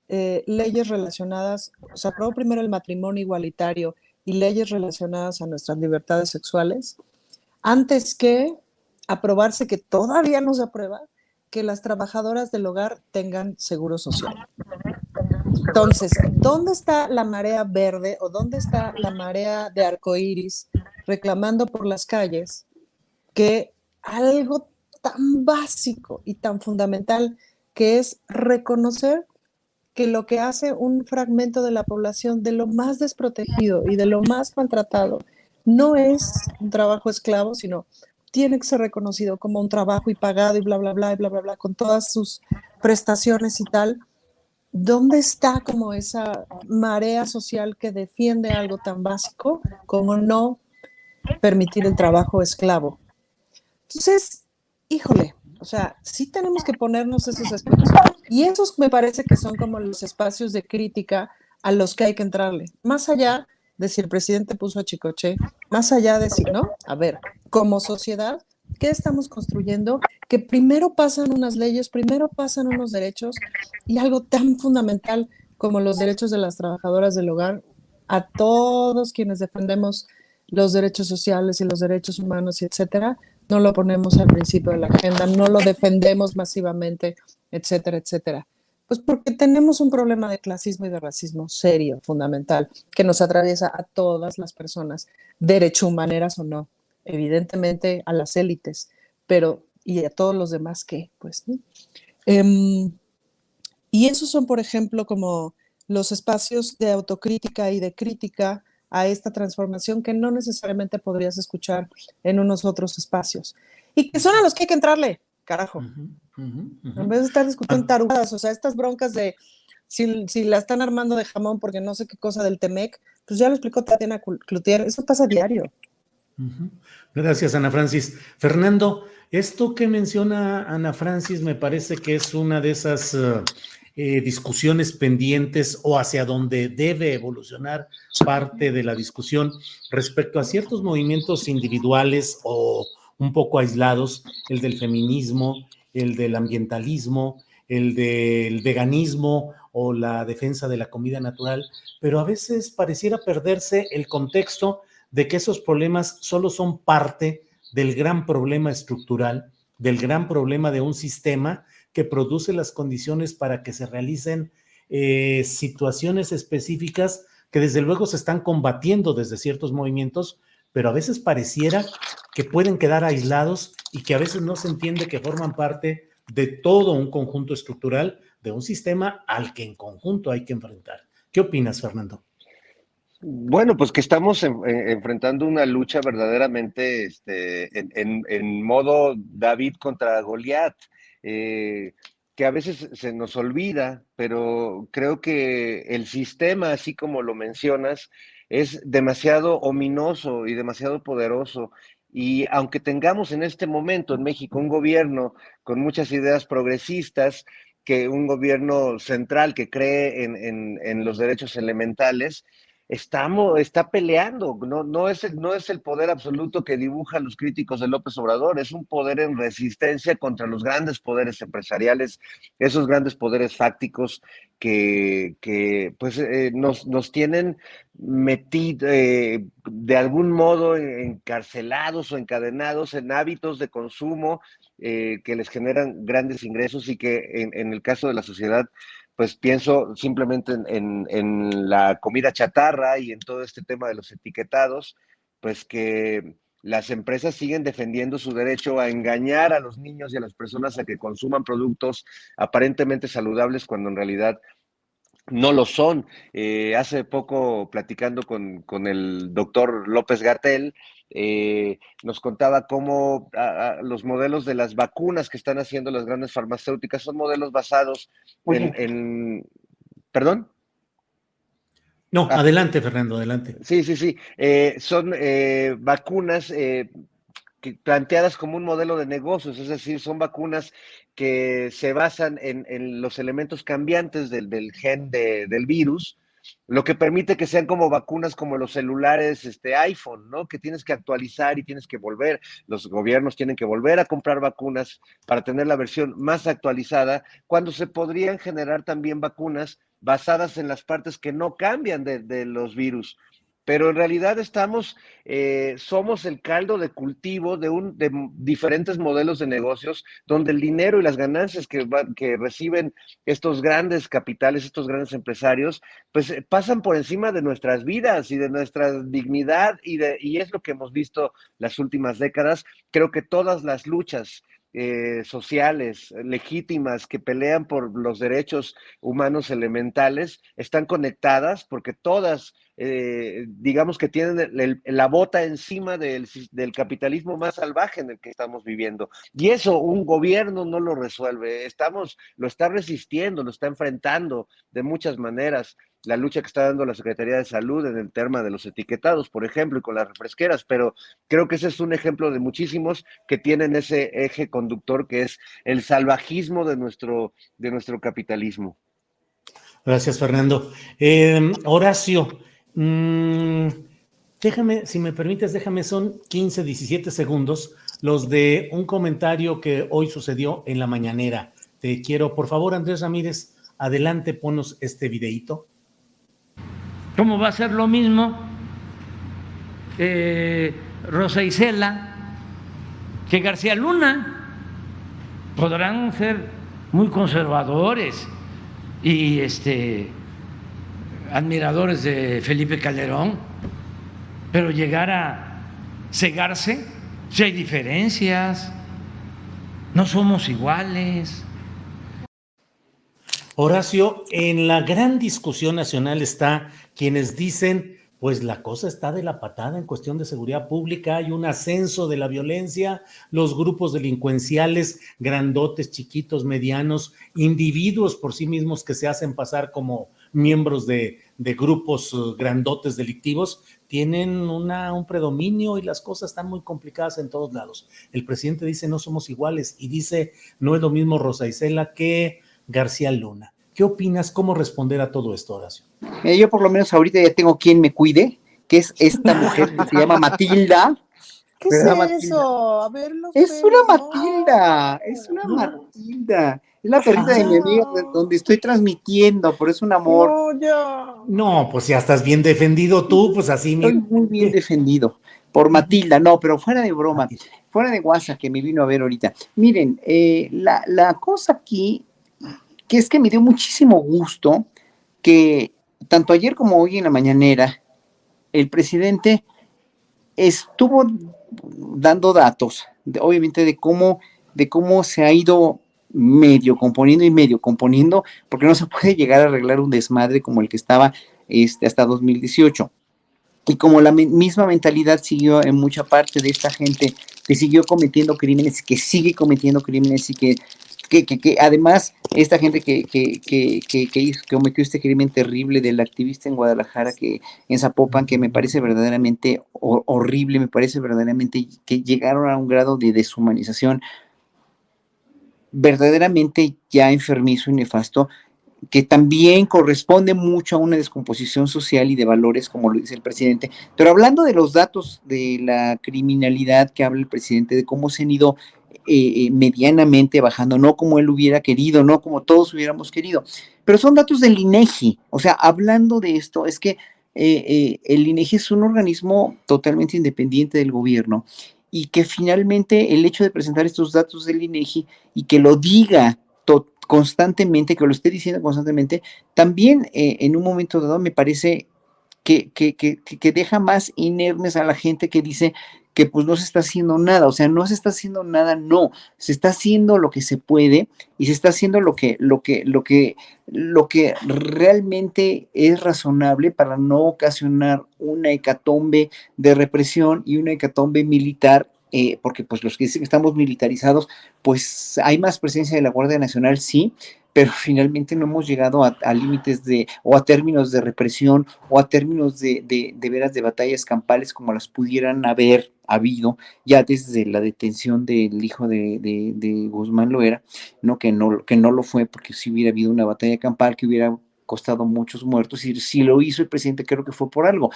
Speaker 2: leyes relacionadas, se aprobó primero el matrimonio igualitario y leyes relacionadas a nuestras libertades sexuales, antes que aprobarse, que todavía no se aprueba, que las trabajadoras del hogar tengan seguro social. Entonces, ¿dónde está la marea verde o dónde está la marea de arcoíris reclamando por las calles que algo tan básico y tan fundamental que es reconocer que lo que hace un fragmento de la población de lo más desprotegido y de lo más maltratado no es un trabajo esclavo, sino tiene que ser reconocido como un trabajo y pagado y bla, bla, bla, y bla, bla, bla, con todas sus prestaciones y tal? ¿Dónde está como esa marea social que defiende algo tan básico como no permitir el trabajo esclavo? Entonces, híjole, o sea, sí tenemos que ponernos esos espacios. Y esos me parece que son como los espacios de crítica a los que hay que entrarle. Más allá de si el presidente puso a Chicoche, más allá de si, ¿no? A ver, como sociedad, ¿qué estamos construyendo? Que primero pasan unas leyes, primero pasan unos derechos, y algo tan fundamental como los derechos de las trabajadoras del hogar, a todos quienes defendemos los derechos sociales y los derechos humanos y etcétera, no lo ponemos al principio de la agenda, no lo defendemos masivamente, etcétera, etcétera. Pues porque tenemos un problema de clasismo y de racismo serio, fundamental, que nos atraviesa a todas las personas, derechohumaneras o no, evidentemente a las élites, pero y a todos los demás que, pues, ¿no? Y esos son, por ejemplo, como los espacios de autocrítica y de crítica a esta transformación que no necesariamente podrías escuchar en unos otros espacios. Y que son a los que hay que entrarle, carajo. En vez de estar discutiendo tarugadas, o sea, estas broncas de si la están armando de jamón porque no sé qué cosa del Temec, pues ya lo explicó Tatiana Cloutier, eso pasa a diario.
Speaker 1: Uh-huh. Gracias, Ana Francis. Fernando, esto que menciona Ana Francis me parece que es una de esas discusiones pendientes o hacia donde debe evolucionar parte de la discusión respecto a ciertos movimientos individuales o un poco aislados, el del feminismo, el del ambientalismo, el del veganismo o la defensa de la comida natural, pero a veces pareciera perderse el contexto de que esos problemas solo son parte del gran problema estructural, del gran problema de un sistema que produce las condiciones para que se realicen situaciones específicas que desde luego se están combatiendo desde ciertos movimientos, pero a veces pareciera que pueden quedar aislados y que a veces no se entiende que forman parte de todo un conjunto estructural, de un sistema al que en conjunto hay que enfrentar. ¿Qué opinas, Fernando?
Speaker 3: Bueno, pues que estamos enfrentando una lucha verdaderamente en modo David contra Goliat, que a veces se nos olvida, pero creo que el sistema, así como lo mencionas, es demasiado ominoso y demasiado poderoso. Y aunque tengamos en este momento en México un gobierno con muchas ideas progresistas, que un gobierno central que cree en los derechos elementales, está peleando, no es el poder absoluto que dibujan los críticos de López Obrador, es un poder en resistencia contra los grandes poderes empresariales, esos grandes poderes fácticos que pues nos tienen metidos de algún modo encarcelados o encadenados en hábitos de consumo que les generan grandes ingresos y que en el caso de la sociedad pues pienso simplemente en la comida chatarra y en todo este tema de los etiquetados, pues que las empresas siguen defendiendo su derecho a engañar a los niños y a las personas a que consuman productos aparentemente saludables cuando en realidad no lo son. Hace poco, platicando con el doctor López-Gatell, nos contaba cómo los modelos de las vacunas que están haciendo las grandes farmacéuticas son modelos basados ¿Perdón?
Speaker 1: No, adelante, Fernando, adelante.
Speaker 3: Sí. Son vacunas planteadas como un modelo de negocios, es decir, son vacunas que se basan en los elementos cambiantes del gen del virus, lo que permite que sean como vacunas como los celulares iPhone, ¿no? Que tienes que actualizar y tienes que volver, los gobiernos tienen que volver a comprar vacunas para tener la versión más actualizada, cuando se podrían generar también vacunas basadas en las partes que no cambian de los virus. Pero en realidad somos el caldo de cultivo de diferentes modelos de negocios donde el dinero y las ganancias que reciben estos grandes capitales, estos grandes empresarios, pues pasan por encima de nuestras vidas y de nuestra dignidad y es lo que hemos visto las últimas décadas. Creo que todas las luchas sociales, legítimas, que pelean por los derechos humanos elementales, están conectadas porque todas, digamos que tienen la bota encima del capitalismo más salvaje en el que estamos viviendo. Y eso un gobierno no lo resuelve, lo está resistiendo, lo está enfrentando de muchas maneras. La lucha que está dando la Secretaría de Salud en el tema de los etiquetados, por ejemplo, y con las refresqueras, pero creo que ese es un ejemplo de muchísimos que tienen ese eje conductor que es el salvajismo de nuestro capitalismo.
Speaker 1: Gracias, Fernando. Horacio, déjame, si me permites, son 15, 17 segundos los de un comentario que hoy sucedió en la mañanera. Te quiero, por favor, Andrés Ramírez, adelante, ponos este videíto.
Speaker 5: ¿Cómo va a ser lo mismo Rosa Isela que García Luna? Podrán ser muy conservadores y admiradores de Felipe Calderón, pero llegar a cegarse, si hay diferencias, no somos iguales.
Speaker 1: Horacio, en la gran discusión nacional está quienes dicen pues la cosa está de la patada en cuestión de seguridad pública, hay un ascenso de la violencia, los grupos delincuenciales, grandotes, chiquitos, medianos, individuos por sí mismos que se hacen pasar como miembros de grupos grandotes delictivos, tienen un predominio y las cosas están muy complicadas en todos lados. El presidente dice no somos iguales y dice no es lo mismo Rosa Isela que García Luna. ¿Qué opinas? ¿Cómo responder a todo esto, Horacio?
Speaker 4: Yo por lo menos ahorita ya tengo quien me cuide, que es esta mujer que se llama Matilda.
Speaker 2: ¿Qué es
Speaker 4: ¿Verdad, Matilda?
Speaker 2: eso? A ver los
Speaker 4: Es una
Speaker 2: pelos,
Speaker 4: Matilda,
Speaker 2: no.
Speaker 4: es una Matilda. Es la perrita de mi amiga donde estoy transmitiendo, por eso un amor.
Speaker 2: No, ya.
Speaker 1: No, pues ya estás bien defendido tú, pues así.
Speaker 4: Estoy muy bien defendido por Matilda, no, pero fuera de broma, fuera de guasa que me vino a ver ahorita. Miren, la cosa aquí, que es que me dio muchísimo gusto que tanto ayer como hoy en la mañanera, el presidente estuvo dando datos, obviamente de cómo se ha ido medio componiendo, porque no se puede llegar a arreglar un desmadre como el que estaba hasta 2018. Y como la misma mentalidad siguió en mucha parte de esta gente que siguió cometiendo crímenes y que sigue cometiendo crímenes y que además esta gente que cometió este crimen terrible del activista en Guadalajara, que en Zapopan, que me parece verdaderamente horrible, me parece verdaderamente que llegaron a un grado de deshumanización verdaderamente ya enfermizo y nefasto, que también corresponde mucho a una descomposición social y de valores, como lo dice el presidente. Pero hablando de los datos de la criminalidad que habla el presidente, de cómo se han ido medianamente bajando, no como él hubiera querido, no como todos hubiéramos querido, pero son datos del INEGI. O sea, hablando de esto, es que el INEGI es un organismo totalmente independiente del gobierno y que finalmente el hecho de presentar estos datos del INEGI y que lo diga constantemente, que lo esté diciendo constantemente, también en un momento dado me parece que deja más inermes a la gente que dice que pues no se está haciendo nada. O sea, no se está haciendo nada, no, se está haciendo lo que se puede y se está haciendo lo que realmente es razonable para no ocasionar una hecatombe de represión y una hecatombe militar, porque pues los que dicen que estamos militarizados, pues hay más presencia de la Guardia Nacional, sí, pero finalmente no hemos llegado a límites o a términos de represión o a términos de veras de batallas campales como las pudieran haber habido ya desde la detención del hijo de Guzmán Loera, ¿no? Que no lo fue, porque si hubiera habido una batalla campal que hubiera costado muchos muertos, y si lo hizo el presidente creo que fue por algo.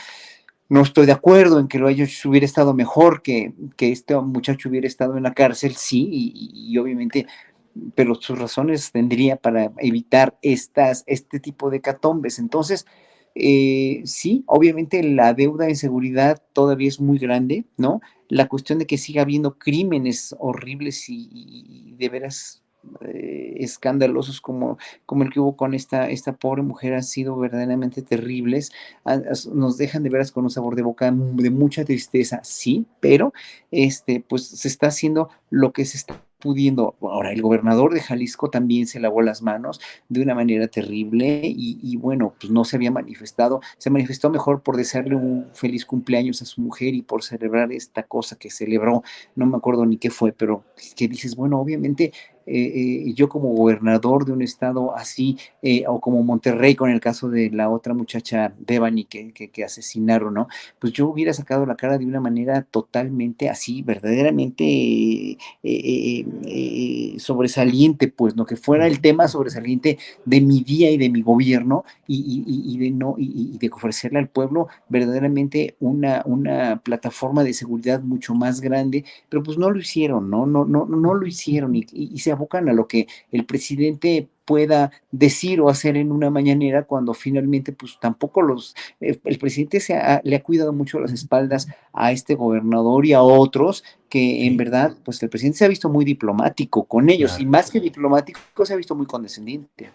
Speaker 4: No estoy de acuerdo en que lo hubiera estado mejor, que este muchacho hubiera estado en la cárcel, sí, y obviamente, pero sus razones tendría para evitar este tipo de hecatombes. Entonces, sí, obviamente la deuda en seguridad todavía es muy grande, ¿no? La cuestión de que siga habiendo crímenes horribles y de veras escandalosos como el que hubo con esta pobre mujer han sido verdaderamente terribles, nos dejan de veras con un sabor de boca de mucha tristeza, sí, pero pues se está haciendo lo que se está pudiendo. Ahora, el gobernador de Jalisco también se lavó las manos de una manera terrible y bueno, pues no se había manifestado, se manifestó mejor por desearle un feliz cumpleaños a su mujer y por celebrar esta cosa que celebró, no me acuerdo ni qué fue, pero que dices, bueno, obviamente yo como gobernador de un estado así, o como Monterrey con el caso de la otra muchacha Devani que asesinaron, ¿no? Pues yo hubiera sacado la cara de una manera totalmente así, verdaderamente sobresaliente, pues, ¿no? Que fuera el tema sobresaliente de mi día y de mi gobierno y de ofrecerle al pueblo verdaderamente una plataforma de seguridad mucho más grande, pero pues no lo hicieron, ¿no? No lo hicieron y se abocan a lo que el presidente pueda decir o hacer en una mañanera cuando finalmente pues tampoco el presidente le ha cuidado mucho las espaldas a este gobernador y a otros que en verdad pues el presidente se ha visto muy diplomático con ellos,
Speaker 1: claro,
Speaker 4: y más que diplomático se ha visto muy condescendiente.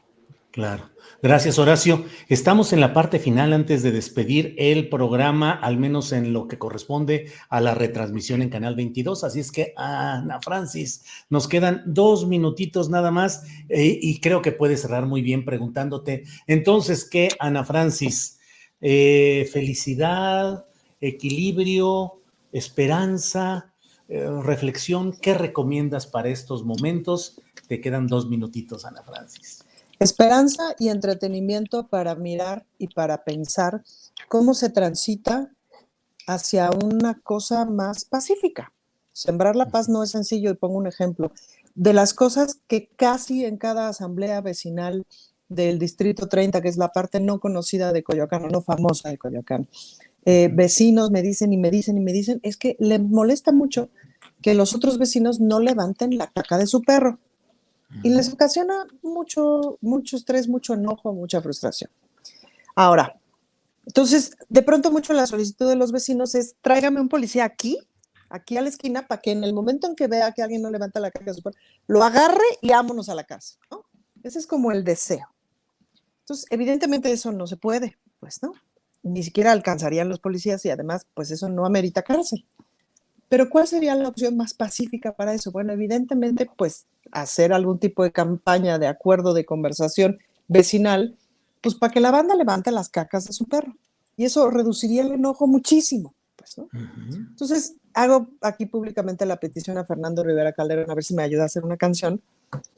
Speaker 1: Claro. Gracias, Horacio. Estamos en la parte final antes de despedir el programa, al menos en lo que corresponde a la retransmisión en Canal 22. Así es que, Ana Francis, nos quedan 2 minutitos nada más y creo que puedes cerrar muy bien preguntándote. Entonces, ¿qué, Ana Francis? felicidad, equilibrio, esperanza, reflexión. ¿Qué recomiendas para estos momentos? Te quedan 2 minutitos, Ana Francis.
Speaker 2: Esperanza y entretenimiento para mirar y para pensar cómo se transita hacia una cosa más pacífica. Sembrar la paz no es sencillo, y pongo un ejemplo. De las cosas que casi en cada asamblea vecinal del Distrito 30, que es la parte no conocida de Coyoacán, no famosa de Coyoacán, vecinos me dicen y me dicen y me dicen, es que les molesta mucho que los otros vecinos no levanten la caca de su perro. Y les ocasiona mucho estrés, mucho enojo, mucha frustración. Ahora, entonces, de pronto mucho la solicitud de los vecinos es, tráigame un policía aquí a la esquina, para que en el momento en que vea que alguien no levanta la caca de su perro, lo agarre y vámonos a la casa, ¿no? Ese es como el deseo. Entonces, evidentemente eso no se puede, pues, ¿no? Ni siquiera alcanzarían los policías, y además, pues eso no amerita cárcel. Pero ¿cuál sería la opción más pacífica para eso? Bueno, evidentemente, pues hacer algún tipo de campaña, de acuerdo, de conversación vecinal, pues para que la banda levante las cacas de su perro. Y eso reduciría el enojo muchísimo, pues, ¿no? Entonces, hago aquí públicamente la petición a Fernando Rivera Calderón, a ver si me ayuda a hacer una canción,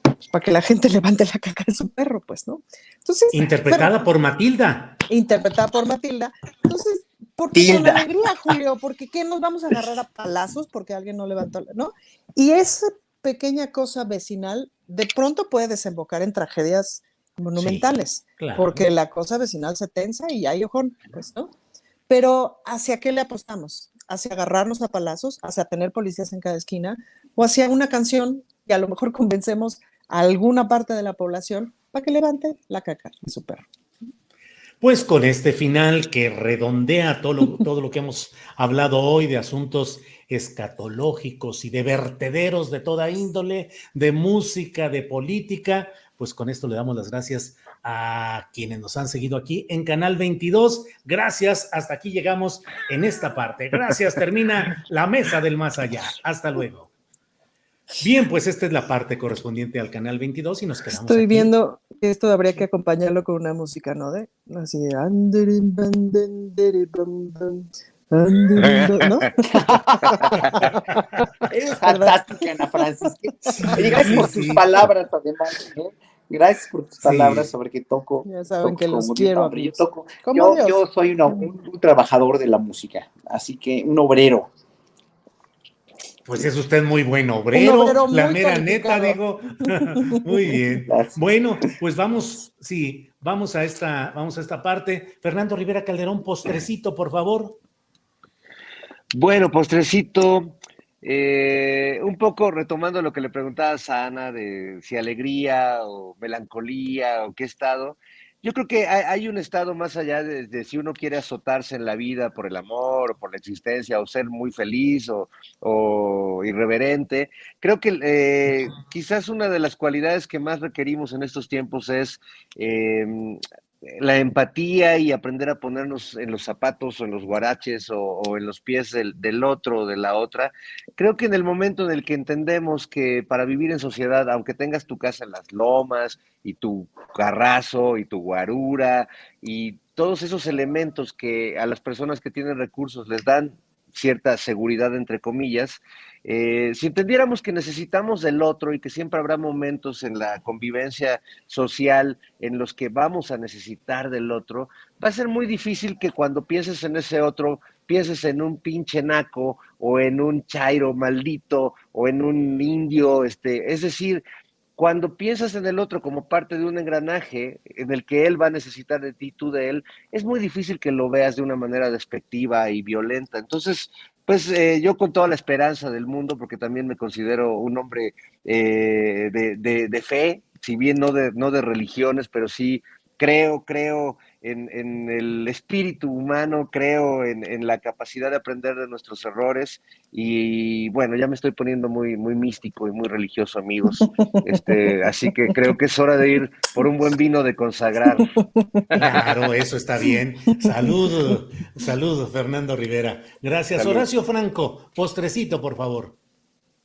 Speaker 2: pues, para que la gente levante la caca de su perro, pues, ¿no? Entonces,
Speaker 1: Interpretada por Matilda.
Speaker 2: Interpretada por Matilda. Entonces, ¿por qué con alegría, Julio? Porque ¿qué nos vamos a agarrar a palazos porque alguien no levantó, ¿no? Y esa pequeña cosa vecinal de pronto puede desembocar en tragedias monumentales,
Speaker 1: sí, claro.
Speaker 2: Porque la cosa vecinal se tensa y hay ojón, pues, ¿no? Pero ¿hacia qué le apostamos? ¿Hacia agarrarnos a palazos? ¿Hacia tener policías en cada esquina? ¿O hacia una canción que a lo mejor convencemos a alguna parte de la población para que levante la caca de su perro?
Speaker 1: Pues con este final que redondea todo lo que hemos hablado hoy de asuntos escatológicos y de vertederos de toda índole, de música, de política, pues con esto le damos las gracias a quienes nos han seguido aquí en Canal 22. Gracias, hasta aquí llegamos en esta parte. Gracias, termina la mesa del más allá. Hasta luego. Bien, pues esta es la parte correspondiente al Canal 22 y nos quedamos
Speaker 2: Estoy
Speaker 1: aquí.
Speaker 2: viendo que esto habría que acompañarlo con una música, ¿no? Así de... ¿no?
Speaker 4: Eres fantástica, Ana Francis.
Speaker 1: Sí,
Speaker 4: gracias por tus palabras, además. Gracias por tus palabras sobre que toco.
Speaker 2: Ya saben que los
Speaker 4: como
Speaker 2: quiero.
Speaker 4: Dios, yo soy un trabajador de la música, así que un obrero.
Speaker 1: Pues es usted muy buen obrero, la mera
Speaker 2: calificado.
Speaker 1: neta, digo. Muy bien.
Speaker 4: Gracias.
Speaker 1: Bueno, pues vamos a esta parte. Fernando Rivera Calderón, postrecito, por favor.
Speaker 3: Bueno, postrecito, un poco retomando lo que le preguntabas a Ana de si alegría o melancolía o qué estado. Yo creo que hay un estado más allá de si uno quiere azotarse en la vida por el amor o por la existencia o ser muy feliz o irreverente. Creo que quizás una de las cualidades que más requerimos en estos tiempos es la empatía y aprender a ponernos en los zapatos o en los guaraches o en los pies del otro o de la otra. Creo que en el momento en el que entendemos que para vivir en sociedad, aunque tengas tu casa en las lomas y tu carrazo y tu guarura y todos esos elementos que a las personas que tienen recursos les dan cierta seguridad, entre comillas, si entendiéramos que necesitamos del otro y que siempre habrá momentos en la convivencia social en los que vamos a necesitar del otro, va a ser muy difícil que cuando pienses en ese otro, pienses en un pinche naco o en un chairo maldito o en un indio, es decir, cuando piensas en el otro como parte de un engranaje en el que él va a necesitar de ti, tú de él, es muy difícil que lo veas de una manera despectiva y violenta. Entonces, pues yo con toda la esperanza del mundo, porque también me considero un hombre de fe, si bien no de religiones, pero sí creo en el espíritu humano, creo en la capacidad de aprender de nuestros errores y bueno, ya me estoy poniendo muy, muy místico y muy religioso, amigos. Así que creo que es hora de ir por un buen vino de consagrar.
Speaker 1: Claro, eso está bien. Saludos, Fernando Rivera. Gracias.
Speaker 3: Salud.
Speaker 1: Horacio Franco, postrecito, por favor.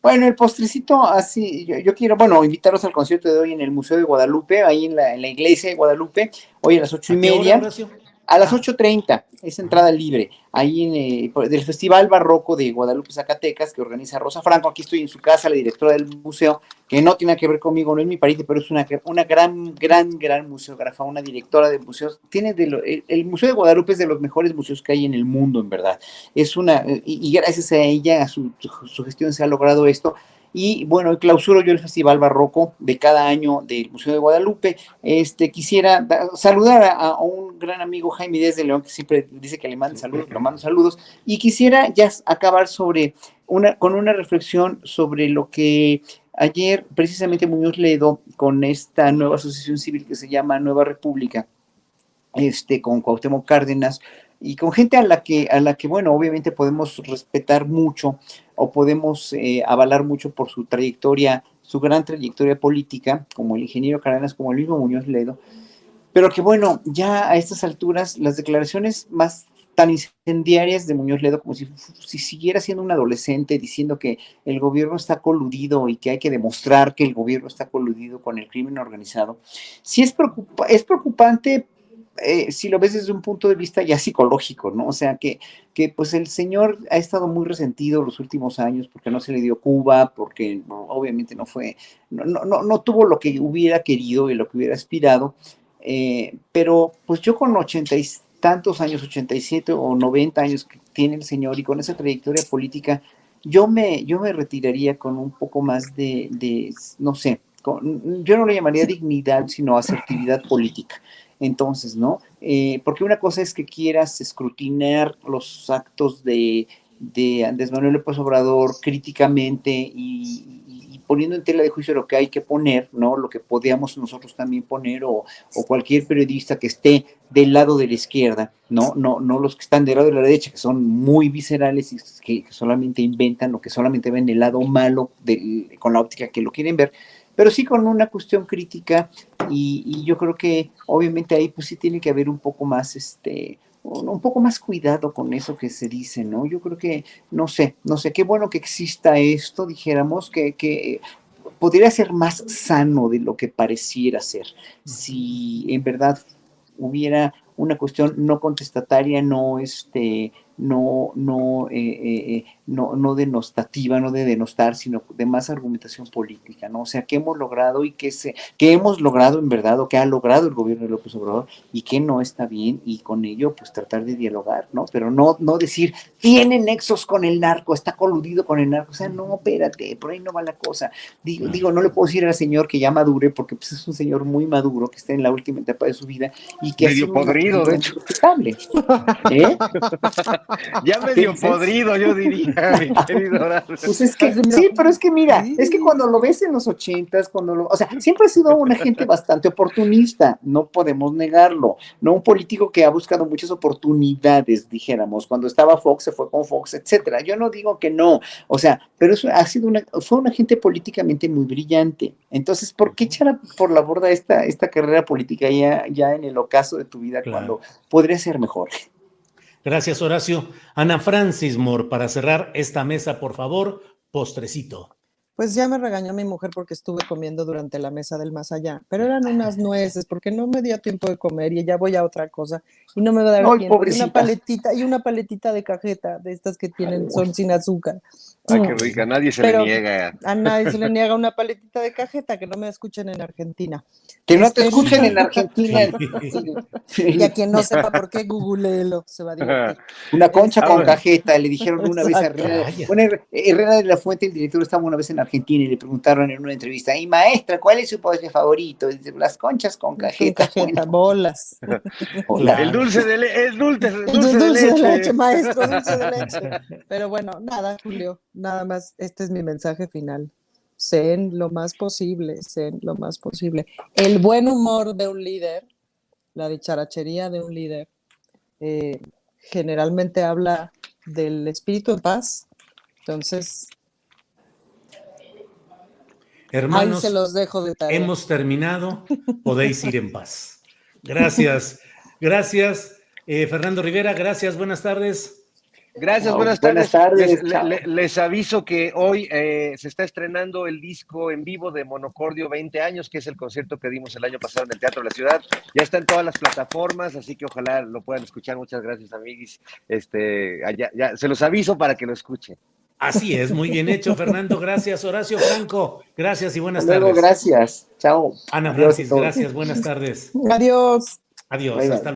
Speaker 4: Bueno, el postrecito, así, yo quiero, invitarlos al concierto de hoy en el Museo de Guadalupe, ahí en la iglesia de Guadalupe, hoy a las 8:30.
Speaker 1: ¿A qué hora, Horacio?
Speaker 4: A las 8:30 es entrada libre, ahí del Festival Barroco de Guadalupe, Zacatecas, que organiza Rosa Franco. Aquí estoy en su casa, la directora del museo, que no tiene que ver conmigo, no es mi pariente, pero es una gran museógrafa, una directora de museos. El Museo de Guadalupe es de los mejores museos que hay en el mundo, en verdad. Y gracias a ella, a su gestión, se ha logrado esto. Y bueno, clausuro yo el Festival Barroco de cada año del Museo de Guadalupe. Quisiera saludar a un gran amigo, Jaime Díaz de León, que siempre dice que le mando saludos, le mando saludos, y quisiera ya acabar con una reflexión sobre lo que ayer precisamente Muñoz Ledo, con esta nueva asociación civil que se llama Nueva República, con Cuauhtémoc Cárdenas, y con gente a la que, bueno, obviamente podemos respetar mucho o podemos avalar mucho por su trayectoria, su gran trayectoria política, como el ingeniero Cárdenas, como el mismo Muñoz Ledo, pero que bueno, ya a estas alturas las declaraciones más tan incendiarias de Muñoz Ledo, como si siguiera siendo un adolescente diciendo que el gobierno está coludido y que hay que demostrar que el gobierno está coludido con el crimen organizado, sí es preocupante. Si lo ves desde un punto de vista ya psicológico, ¿no? O sea, que pues el señor ha estado muy resentido los últimos años porque no se le dio Cuba, porque obviamente no tuvo lo que hubiera querido y lo que hubiera aspirado, pero pues yo con 80 y tantos años, 87 o 90 años que tiene el señor y con esa trayectoria política, yo me retiraría con un poco más no sé, yo no le llamaría dignidad, sino asertividad política. Entonces, ¿no? Porque una cosa es que quieras escrutinar los actos de Andrés Manuel López Obrador críticamente y poniendo en tela de juicio lo que hay que poner, ¿no? Lo que podíamos nosotros también poner o cualquier periodista que esté del lado de la izquierda, ¿no? No los que están del lado de la derecha, que son muy viscerales y que solamente inventan o que solamente ven el lado malo con la óptica que lo quieren ver, pero sí con una cuestión crítica y yo creo que obviamente ahí pues sí tiene que haber un poco más cuidado con eso que se dice, ¿no? Yo creo que, no sé, qué bueno que exista esto, dijéramos, que podría ser más sano de lo que pareciera ser, si en verdad hubiera una cuestión no contestataria, no denostativa, no de denostar, sino de más argumentación política, ¿no? O sea, ¿qué hemos logrado y qué hemos logrado en verdad o qué ha logrado el gobierno de López Obrador y qué no está bien y con ello pues tratar de dialogar, ¿no? Pero no decir, tiene nexos con el narco, está coludido con el narco, o sea, no, espérate, por ahí no va la cosa. Digo, no le puedo decir al señor que ya madure porque pues es un señor muy maduro, que está en la última etapa de su vida y que
Speaker 3: medio podrido, de hecho.
Speaker 4: ¿Eh?
Speaker 3: Ya medio podrido, yo diría, mi querido Horacio.
Speaker 4: Pues es que, sí, pero es que mira, es que cuando lo ves en los 80s, o sea, siempre ha sido una gente bastante oportunista, no podemos negarlo, no un político que ha buscado muchas oportunidades, dijéramos, cuando estaba Fox se fue con Fox, etcétera. Yo no digo que no, o sea, pero eso fue una gente políticamente muy brillante. Entonces, ¿por qué echar por la borda esta carrera política ya en el ocaso de tu vida, claro, cuando podría ser mejor?
Speaker 1: Gracias, Horacio. Ana Francis Moore, para cerrar esta mesa, por favor, postrecito.
Speaker 2: Pues ya me regañó mi mujer porque estuve comiendo durante la mesa del más allá, pero eran unas nueces porque no me dio tiempo de comer y ya voy a otra cosa y no me va a dar tiempo. Y una paletita de cajeta de estas que son sin azúcar.
Speaker 3: Ay, qué rica, a nadie se le niega.
Speaker 2: A nadie se le niega una paletita de cajeta, que no me escuchen en Argentina.
Speaker 4: Que no te escuchen en Argentina.
Speaker 2: Y a quien no sepa por qué, googleelo, se va a divertir.
Speaker 4: Una concha con cajeta, le dijeron una vez a Herrera de la Fuente, el director, estaba una vez en Argentina y le preguntaron en una entrevista, y maestra, ¿cuál es su postre favorito? Y dice, las conchas con cajeta.
Speaker 2: Bolas.
Speaker 3: El dulce de leche,
Speaker 2: maestro, dulce de leche. Pero bueno, nada, Julio, nada más, este es mi mensaje final. Sean lo más posible. El buen humor de un líder, la dicharachería de un líder, generalmente habla del espíritu en paz. Entonces,
Speaker 1: hermanos,
Speaker 2: ahí se los dejo de tarea.
Speaker 1: Hemos terminado, podéis ir en paz. Gracias, Fernando Rivera, gracias, buenas tardes.
Speaker 3: Gracias,
Speaker 6: No,
Speaker 3: buenas
Speaker 6: buenas
Speaker 3: tardes.
Speaker 6: tardes, chao.
Speaker 3: Les aviso que hoy se está estrenando el disco en vivo de Monocordio 20 años, que es el concierto que dimos el año pasado en el Teatro de la Ciudad. Ya está en todas las plataformas, así que ojalá lo puedan escuchar. Muchas gracias, amiguis. Ya, se los aviso para que lo escuchen.
Speaker 1: Así es, muy bien hecho, Fernando. Gracias, Horacio Franco. Gracias y buenas
Speaker 6: Hasta luego,
Speaker 1: tardes.
Speaker 6: gracias. Chao.
Speaker 1: Ana
Speaker 6: Adiós a
Speaker 1: Francis,
Speaker 6: todos.
Speaker 1: gracias, buenas tardes.
Speaker 2: Adiós.
Speaker 1: Adiós,
Speaker 6: Bye, bye.
Speaker 1: hasta